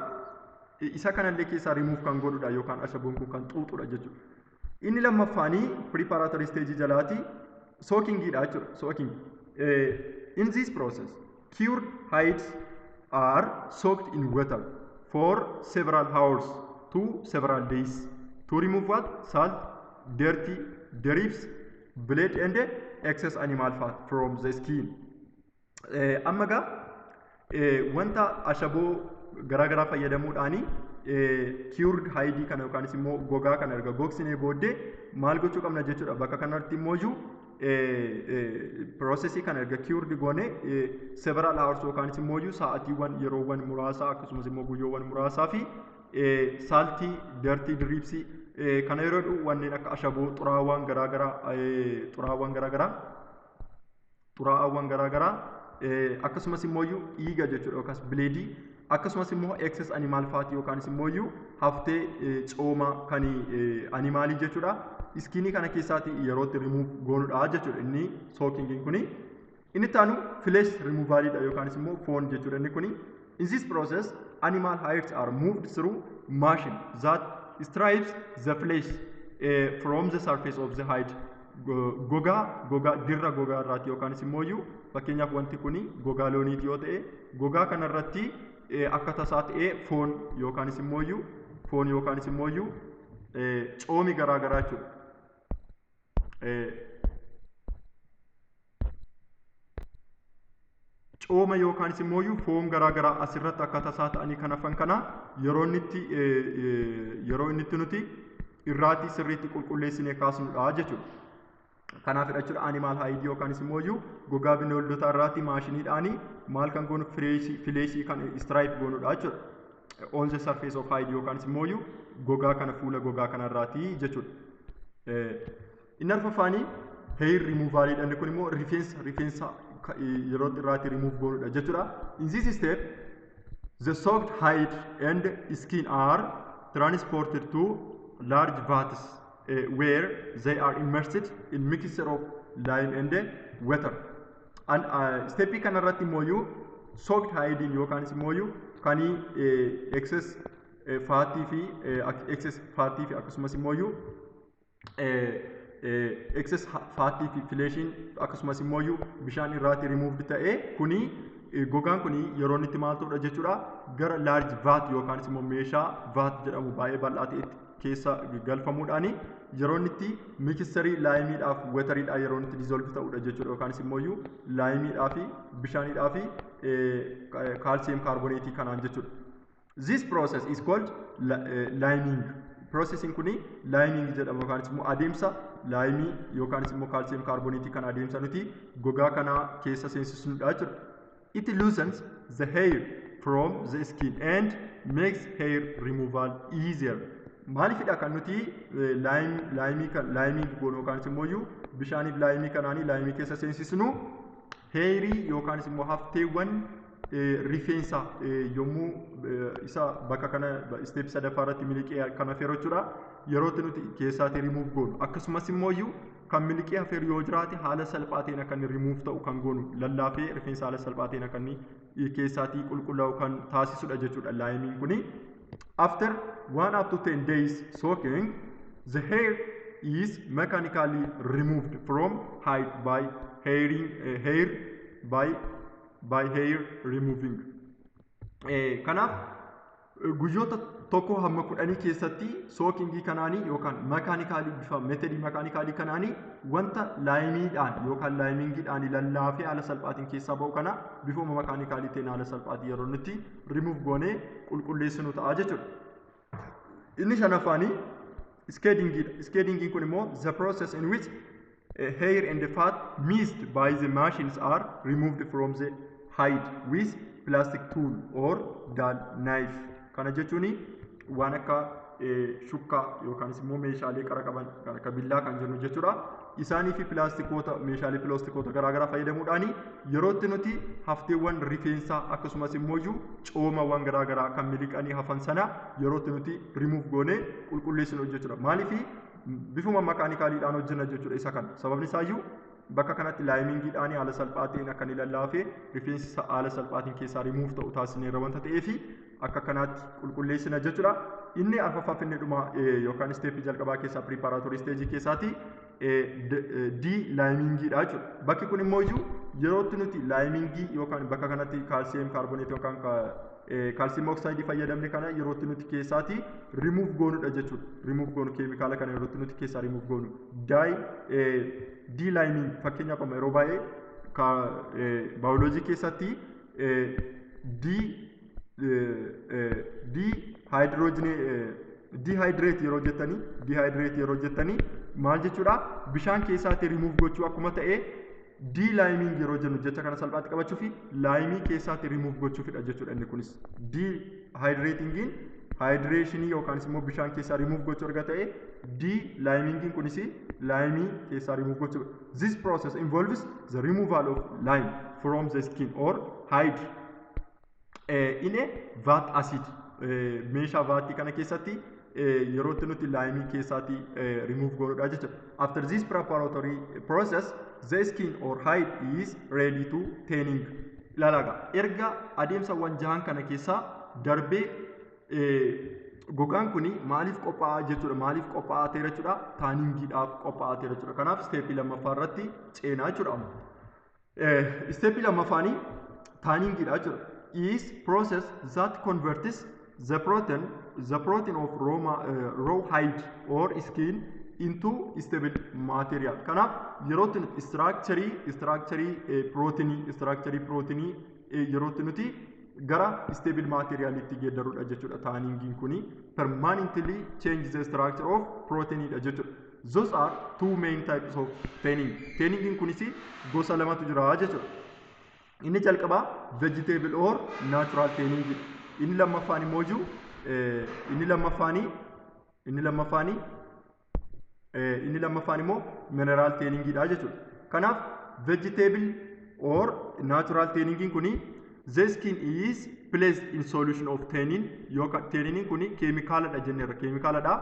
Isa kanallee keessaa remove kan godhudha yookaan ashaboon kun kan xuuxudha jechuudha. Inni lammaffaanii preparatory stage jalaati soakingiidha jechuudha. Soaking. In this process, cured hides are soaked in water for several hours to several days to remove what? Salt, dirty, drips, blood and excess animal fat from the skin. Amma egaa wanta ashaboo garaagaraa fayyadamuudhaani cured hide kana yookaanis immoo gogaa kana erga gogsinee booddee maal gochuu qabna jechuudha. Bakka kanatti immoo processii kana erga cured goone several hours yookaanis immoo sa'aatiiwwan yeroowwan muraasaa akkasumas immoo guyyoowwan muraasaa fi saaltii dirty dripsii kana yeroo jedhu wanneen akka ashaboo xuraawwan garaagaraa akkasumas immoo dhiiga jechuudha yookaas bileedii akkasumas immoo excess animal fat yookaanis immoo haftee cooma kan animaalii jechuudha. Iskiinii kana keessaati yerootti remove goonudha jechuudha inni soakingiin kuni. Inni taanu flesh removalidha yookaanis immoo foon jechuudha inni kuni. In this process animal hides are moved through machine that strips the flesh from the surface of the hide. Gogaa dirra gogaa irraati yookaanis immoo fakkeenyaaf wanti kuni gogaa looniiti yoo ta'e gogaa kana irratti akka tasaa ta'ee foon yookaanis immoo coomi garaagaraa jechuudha. Cooma yookaanis immoo foon garaagaraa asirratti akka tasaa ta'anii kan hafan kana yeroo inni nuti irraatii sirriitti qulqulleessinee kaasnudha jechuudha. Kanaafidha jechuudha animal hide yookaanis immoo gogaa bineeldotaa irraatti maashiniidhaani maal kan goonu fileeshii kan stripe goonudha jechuudha. On the surface of hide yookaanis immoo gogaa kana fuula gogaa kana irraatti jechuudha. Inni arfaffaanii hair removalidha. Inni kun immoo rifeensa yeroo irraatti remove goonudha jechuudha. In this step the soaked hide and skin are transported to large vats where they are immersed in mixture of lime and water. And steppii kanarratti immoo soaked hide yookaanis immoo kan excess faatii fi akkasumas immoo excess faatii fi fileeshiin akkasumas immoo bishaan irraatti removed ta'ee kuni gogaan kuni yeroo itti maal ta'udha jechuudha gara large vat yookaanis immoo meeshaa vat jedhamu baay'ee bal'aa ta'etti keessa galfamuudhaani yeroo itti mikisarii laayimiidhaaf wetariidhaa yeroo itti dissolve ta'udha jechuudha yookaanis immoo laayimiidhaa fi bishaaniidhaa fi kaalsiyeem kaarboneetii kanaan jechuudha. This process is called liming. Processing kuni liming jedhama yookaan immoo adeemsa laayimii yookaan immoo calcium carbonate kan adeemsa nuti gogaa kana keessa seensisnudha jechuudha. It loosens the hair from the skin and makes hair removal easier. Maalifidha kan nuti liming goonu yookaan immoo bishaaniif laayimii kanaanii laayimii keessa seensisnu hairii yookaan immoo hafteewwan rifeensa yommuu isa bakka kana step sadaffaa irratti miliqee kan hafeeru jechuudha. Yerootti nuti keessaatti remove goonu akkasumas immoo kan miliqee hafeeru yoo jiraate haala salphaatiin akka inni remove ta'u kan goonu lallaafee rifeensa haala salphaatiin akka inni keessaatti qulqullaa'u kan taasisudha jechuudha laayimiin kuni. After 1 up to 10 days soaking, the hair is mechanically removed from hide by hair removing. Kanaaf guyyoota tokko hamma 10 keessatti sookingii kanaanii yookaan makaanikaalii bifa meetodii makaanikaalii kanaanii wanta laayimiidhaan yookaan laayimingiidhaan lallaafee haala salphaatiin keessaa ba'u kana bifuma makaanikaalii ta'een haala salphaatiin yeroo nuti remove goonee qulqulleessinu ta'a jechuudha. Inni shanaffaanii scaddingidha. Scadingiin kun immoo the process in which hair and the fat missed by the machines are removed from the hide with plastic tool or dull knife. Kana jechuun waan akka shukkaa yookaan immoo meeshaalee qara qaban kan akka billaa kan jennu jechuudha. Isaanii fi meeshaalee pilaastikoota garaagaraa fayyadamuudhaan yerootti nuti hafteewwan rifeensaa akkasumas immoo coomawwan garaagaraa kan miliqanii hafan sana yerootti nuti remove goonee qulqulleessinu jechuudha. Maaliif bifuma makaanikaaliidhaan hojjenna jechuudha isa kana. Sababni isaayyuu bakka kanatti laayimingiidhaan haala salphaatiin akka inni lallaafee rifeensi haala salphaatiin keessaa remove ta'u taasisneerra wanta ta'eef akka kanaatti qulqulleessina jechuudha. Inni arfaffaaf inni dhuma yookaan steepii jalqabaa keessaa preparaatorii steejii keessaati de-laayimingiidha jechuudha. Bakki kun immoo yerootti nuti laayimingii yookaan bakka kanatti kaalsiyeem kaarboneetii yookaan kaalsiyeem oksayidii fayyadamne kana yerootti nuti keessaati remove goonudha jechuudha. Remove goonu keemikaala kana yerootti nuti keessaa remove goonu. De-laayiming fakkeenyaaf yeroo baay'ee baayoloojii keessatti dehydrate yeroo jettanii maal jechuudha bishaan keessaatti remove gochuu akkuma ta'e de-laayiming yeroo jennu jecha kana salphaatti qabachuu fi laayimii keessaatti remove gochuufidha jechuudha. Inni kunis dehydratingiin hydration yookaan immoo bishaan keessaa remove gochuu erga ta'e de-laayimingiin kunis laayimii keessaa remove gochuu. This process involves the removal of lime from the skin or hide in a vat acid. Meeshaa vaatii kana keessatti yerootti nuti laayimii keessaatti remove goonudha jechuudha. After this preparatory process, the skin or hide is ready to tanning. Ilaalaga erga adeemsawwan jahan kana keessaa darbee gogaan kuni maaliif qophaa'aa jechuudha. Maaliif qophaa'aa ta'e jechuudha. Taaningiidhaaf qophaa'aa ta'e jechuudha. Kanaaf steepii lammaffaa irratti ceenaa jechuudha. Steepii lammaffaanii taaningiidha jechuudha. Is process that converts the protein of raw hide or skin into stable material. Kanaaf yerootti nuti structure protein yerootti nuti gara stable materialitti geeddarudha jechuudha. Taaningiin kuni permanently change the structure of protein dha jechuudha. Those are two main types of tanning. Tanningiin kunis gosa lamatu jira jechuudha. Inni jalqabaa vegetable or natural tanning. Inni lammaffaan immoo mineral tanning dha jechuudha. Kanaaf vegetable or natural tanning kuni the skin is placed in solution of tannin yookaan tannin kuni keemikaaladha jenneerra keemikaaladha.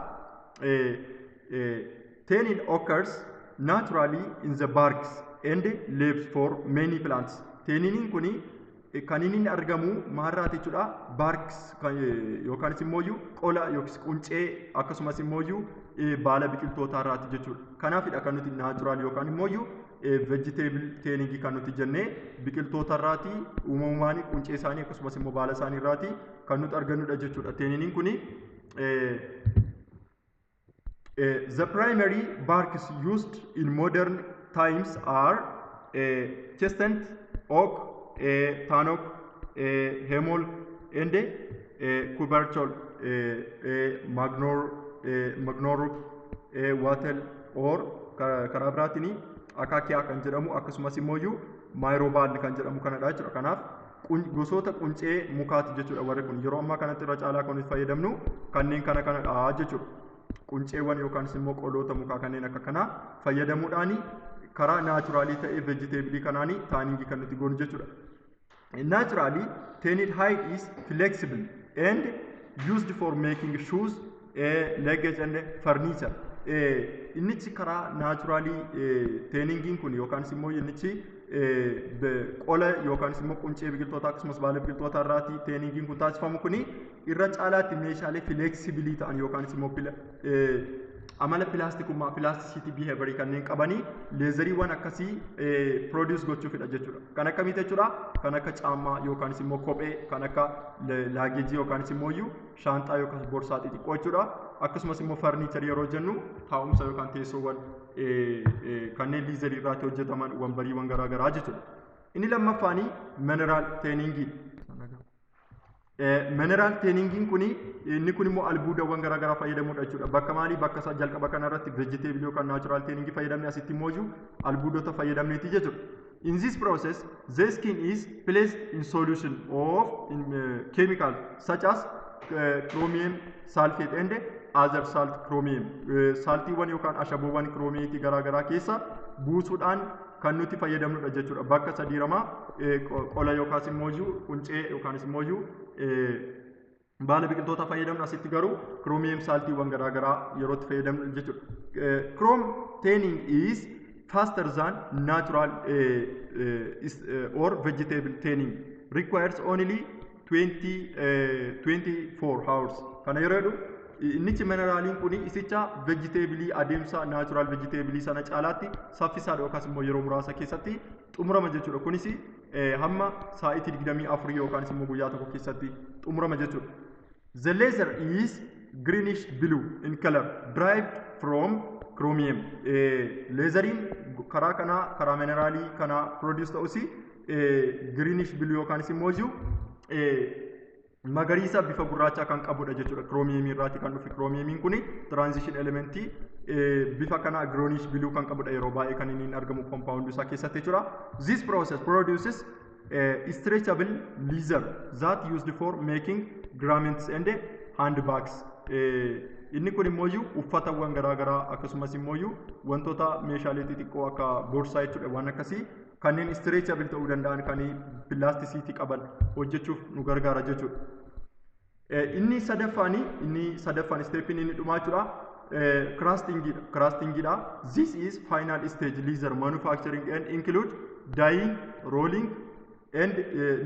Tannin occurs naturally in the barks and leaves for many plants. Tannin kuni kan inni argamu maarraati jechuudha. Barks yookaan immoo qola yookiin quncee akkasumas immoo baala biqiltootaa irraati jechuudha. Kanaafidha kan nuti natural yookaan immoo vegetable tanning kan nuti jennee biqiltoota irraati uumamumaan quncee isaanii akkasumas immoo baala isaanii irraati kan nuti argannudha jechuudha. Tanning kuni the primary barks used in modern times are chestnut, oak, tannock, hemlock, and kubarchol, magnorup, watel or karaa biraatiin akaakiyaa kan jedhamu akkasumas immoo maayiroobaan kan jedhamu kanadha jechuudha. Kanaaf gosoota quncee mukaati jechuudha warri kun. Yeroo ammaa kanatti irra caalaa kan itti fayyadamnu kanneen kanadha jechuudha. Qunceewwan yookaan immoo qoloota mukaa kanneen akka kanaa fayyadamuudhaan karaa naachuraalii ta'ee veejiteebilii kanaanii taaningii kan nuti goonu jechuudha. Naturally, tanned hide is flexible and used for making shoes, luggage and furniture. Innichi karaa naachuraalii teeningiin kun yookaan immoo innichi qola yookaan immoo quncee biqiltoota akkasumas baala biqiltoota irraati teeningiin kun taasifamu kuni irra caalaatti meeshaalee flexibilii ta'an yookaan immoo amala pilaastikummaa pilaastisiitii biheevarii kanneen qabanii leezeriiwwan akkasii produce gochuufidha jechuudha. Kan akkamiiti jechuudha? Kan akka caammaa yookaan immoo kophee, kan akka laageejii yookaan immoo shaanxaa yookaan boorsaa xixiqqoo jechuudha. Akkasumas immoo farniicharii yeroo jennu taa'umsa yookaan teessoowwan kanneen leezerii irraatti hojjetaman wanbariiwwan garaagaraa jechuudha. Inni lammaffaanii mineraal teeningii. Mineral teeningiin kuni inni kun immoo albuudawwan garaagaraa fayyadamuudha jechuudha. Bakka maalii bakka jalqaba kanarratti vegetable yookaan natural teeningii fayyadamne asitti immoo albuudota fayyadamneeti jechuudha. In this process, the skin is placed in solution of chemicals such as chromium sulfate and other salt chromium. Saltiiwwan yookaan ashaboowwan chromiyeetii garaagaraa keessa buusuudhaan kan nuti fayyadamnudha jechuudha. Bakka sadiiramaa qola yookaan immoo quncee yookaan immoo baala biqiltoota fayyadamnu asitti garuu chromium saltiiwwan garaagaraa yerootti fayyadamnu jechuudha. Chrome tanning is faster than natural or vegetable tanning. Requires only 24 hours. Kana yeroo jedhu innichi mineraaliin kuni isicha vegetabilii adeemsa natural vegetabilii sana caalaatti saffisaadha yookaan immoo yeroo muraasa keessatti xumurama jechuudha. Kunis hamma sa'aatii 24 yookaan immoo guyyaa tokko keessatti xumurama jechuudha. The laser is greenish blue in color derived from chromium. Laseriin karaa mineraalii kana produce ta'usi greenish blue yookaan immoo magariisa bifa gurraacha kan qabudha jechuudha. Chromium irraati kan dhufe. Chromiumiin kuni transition elementii bifa kana greenish blue kan qabudha yeroo baay'ee kan inni argamu compound isaa keessatti jechuudha. This process produces stretchable leather that used for making garments and handbags. Inni kun immoo uffatawwan garaagaraa akkasumas immoo wantoota meeshaalee xixiqqoo akka boorsaa jechuudha waan akkasii kanneen stretchable ta'uu danda'an kan pilaastisiitii qaban hojjechuuf nu gargaara jechuudha. Inni sadaffaan steppiin inni dhumaa jechuudha. Crustingidha. This is final stage leather manufacturing and include dyeing, rolling and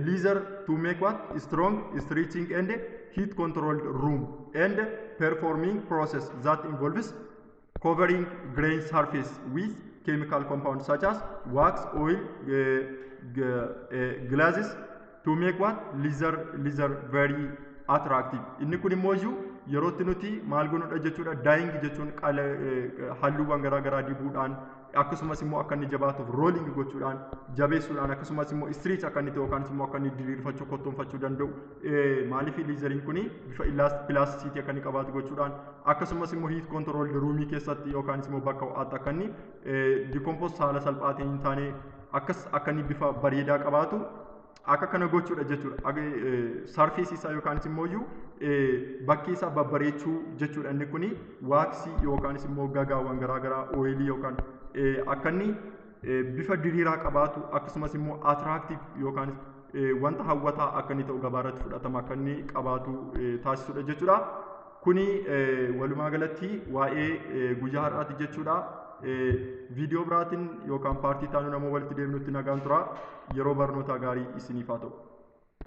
leather to make what? Strong, stretching and heat controlled room and performing process that involves covering grain surface with chemical compounds such as wax, oil, glazes to make what? Leather very attractive. Inni kun immoo yerootti nuti maal goonudha jechuudha. Dyeing jechuun halluuwwan garaagaraa dibuudhaan akkasumas immoo akka inni jabaatuuf rolling gochuudhaan jabeessuudhaan akkasumas immoo stretch akka inni ta'u yookaan immoo akka inni diriirfachuu kottoonfachuu danda'u maaliif leezeriin kuni bifa pilaastisiitii akka inni qabaatu gochuudhaan akkasumas immoo heat control roomii keessatti yookaan immoo bakka ho'aatti akka inni decompose haala salphaatiin hin taane akka inni bifa bareedaa qabaatu akka kana gochuudha jechuudha. Sarfeesii isaa yookaan immoo bakki isaa babbareechuu jechuudha. Inni kuni waaksii yookaan immoo gagaawwan garaagaraa ooyilii yookaan akka inni bifa diriiraa qabaatu akkasumas immoo attraactive yookaan wanta hawwataa akka inni ta'u gabaarratti fudhatama akka inni qabaatu taasisudha jechuudha. Kuni walumaa galatti waa'ee guyyaa har'aati jechuudha. Viidiyoo biraatiin yookaan paartii taanuu namoo walitti deemnutti nagaan tura. Yeroo barnootaa gaarii isiniif haa ta'u.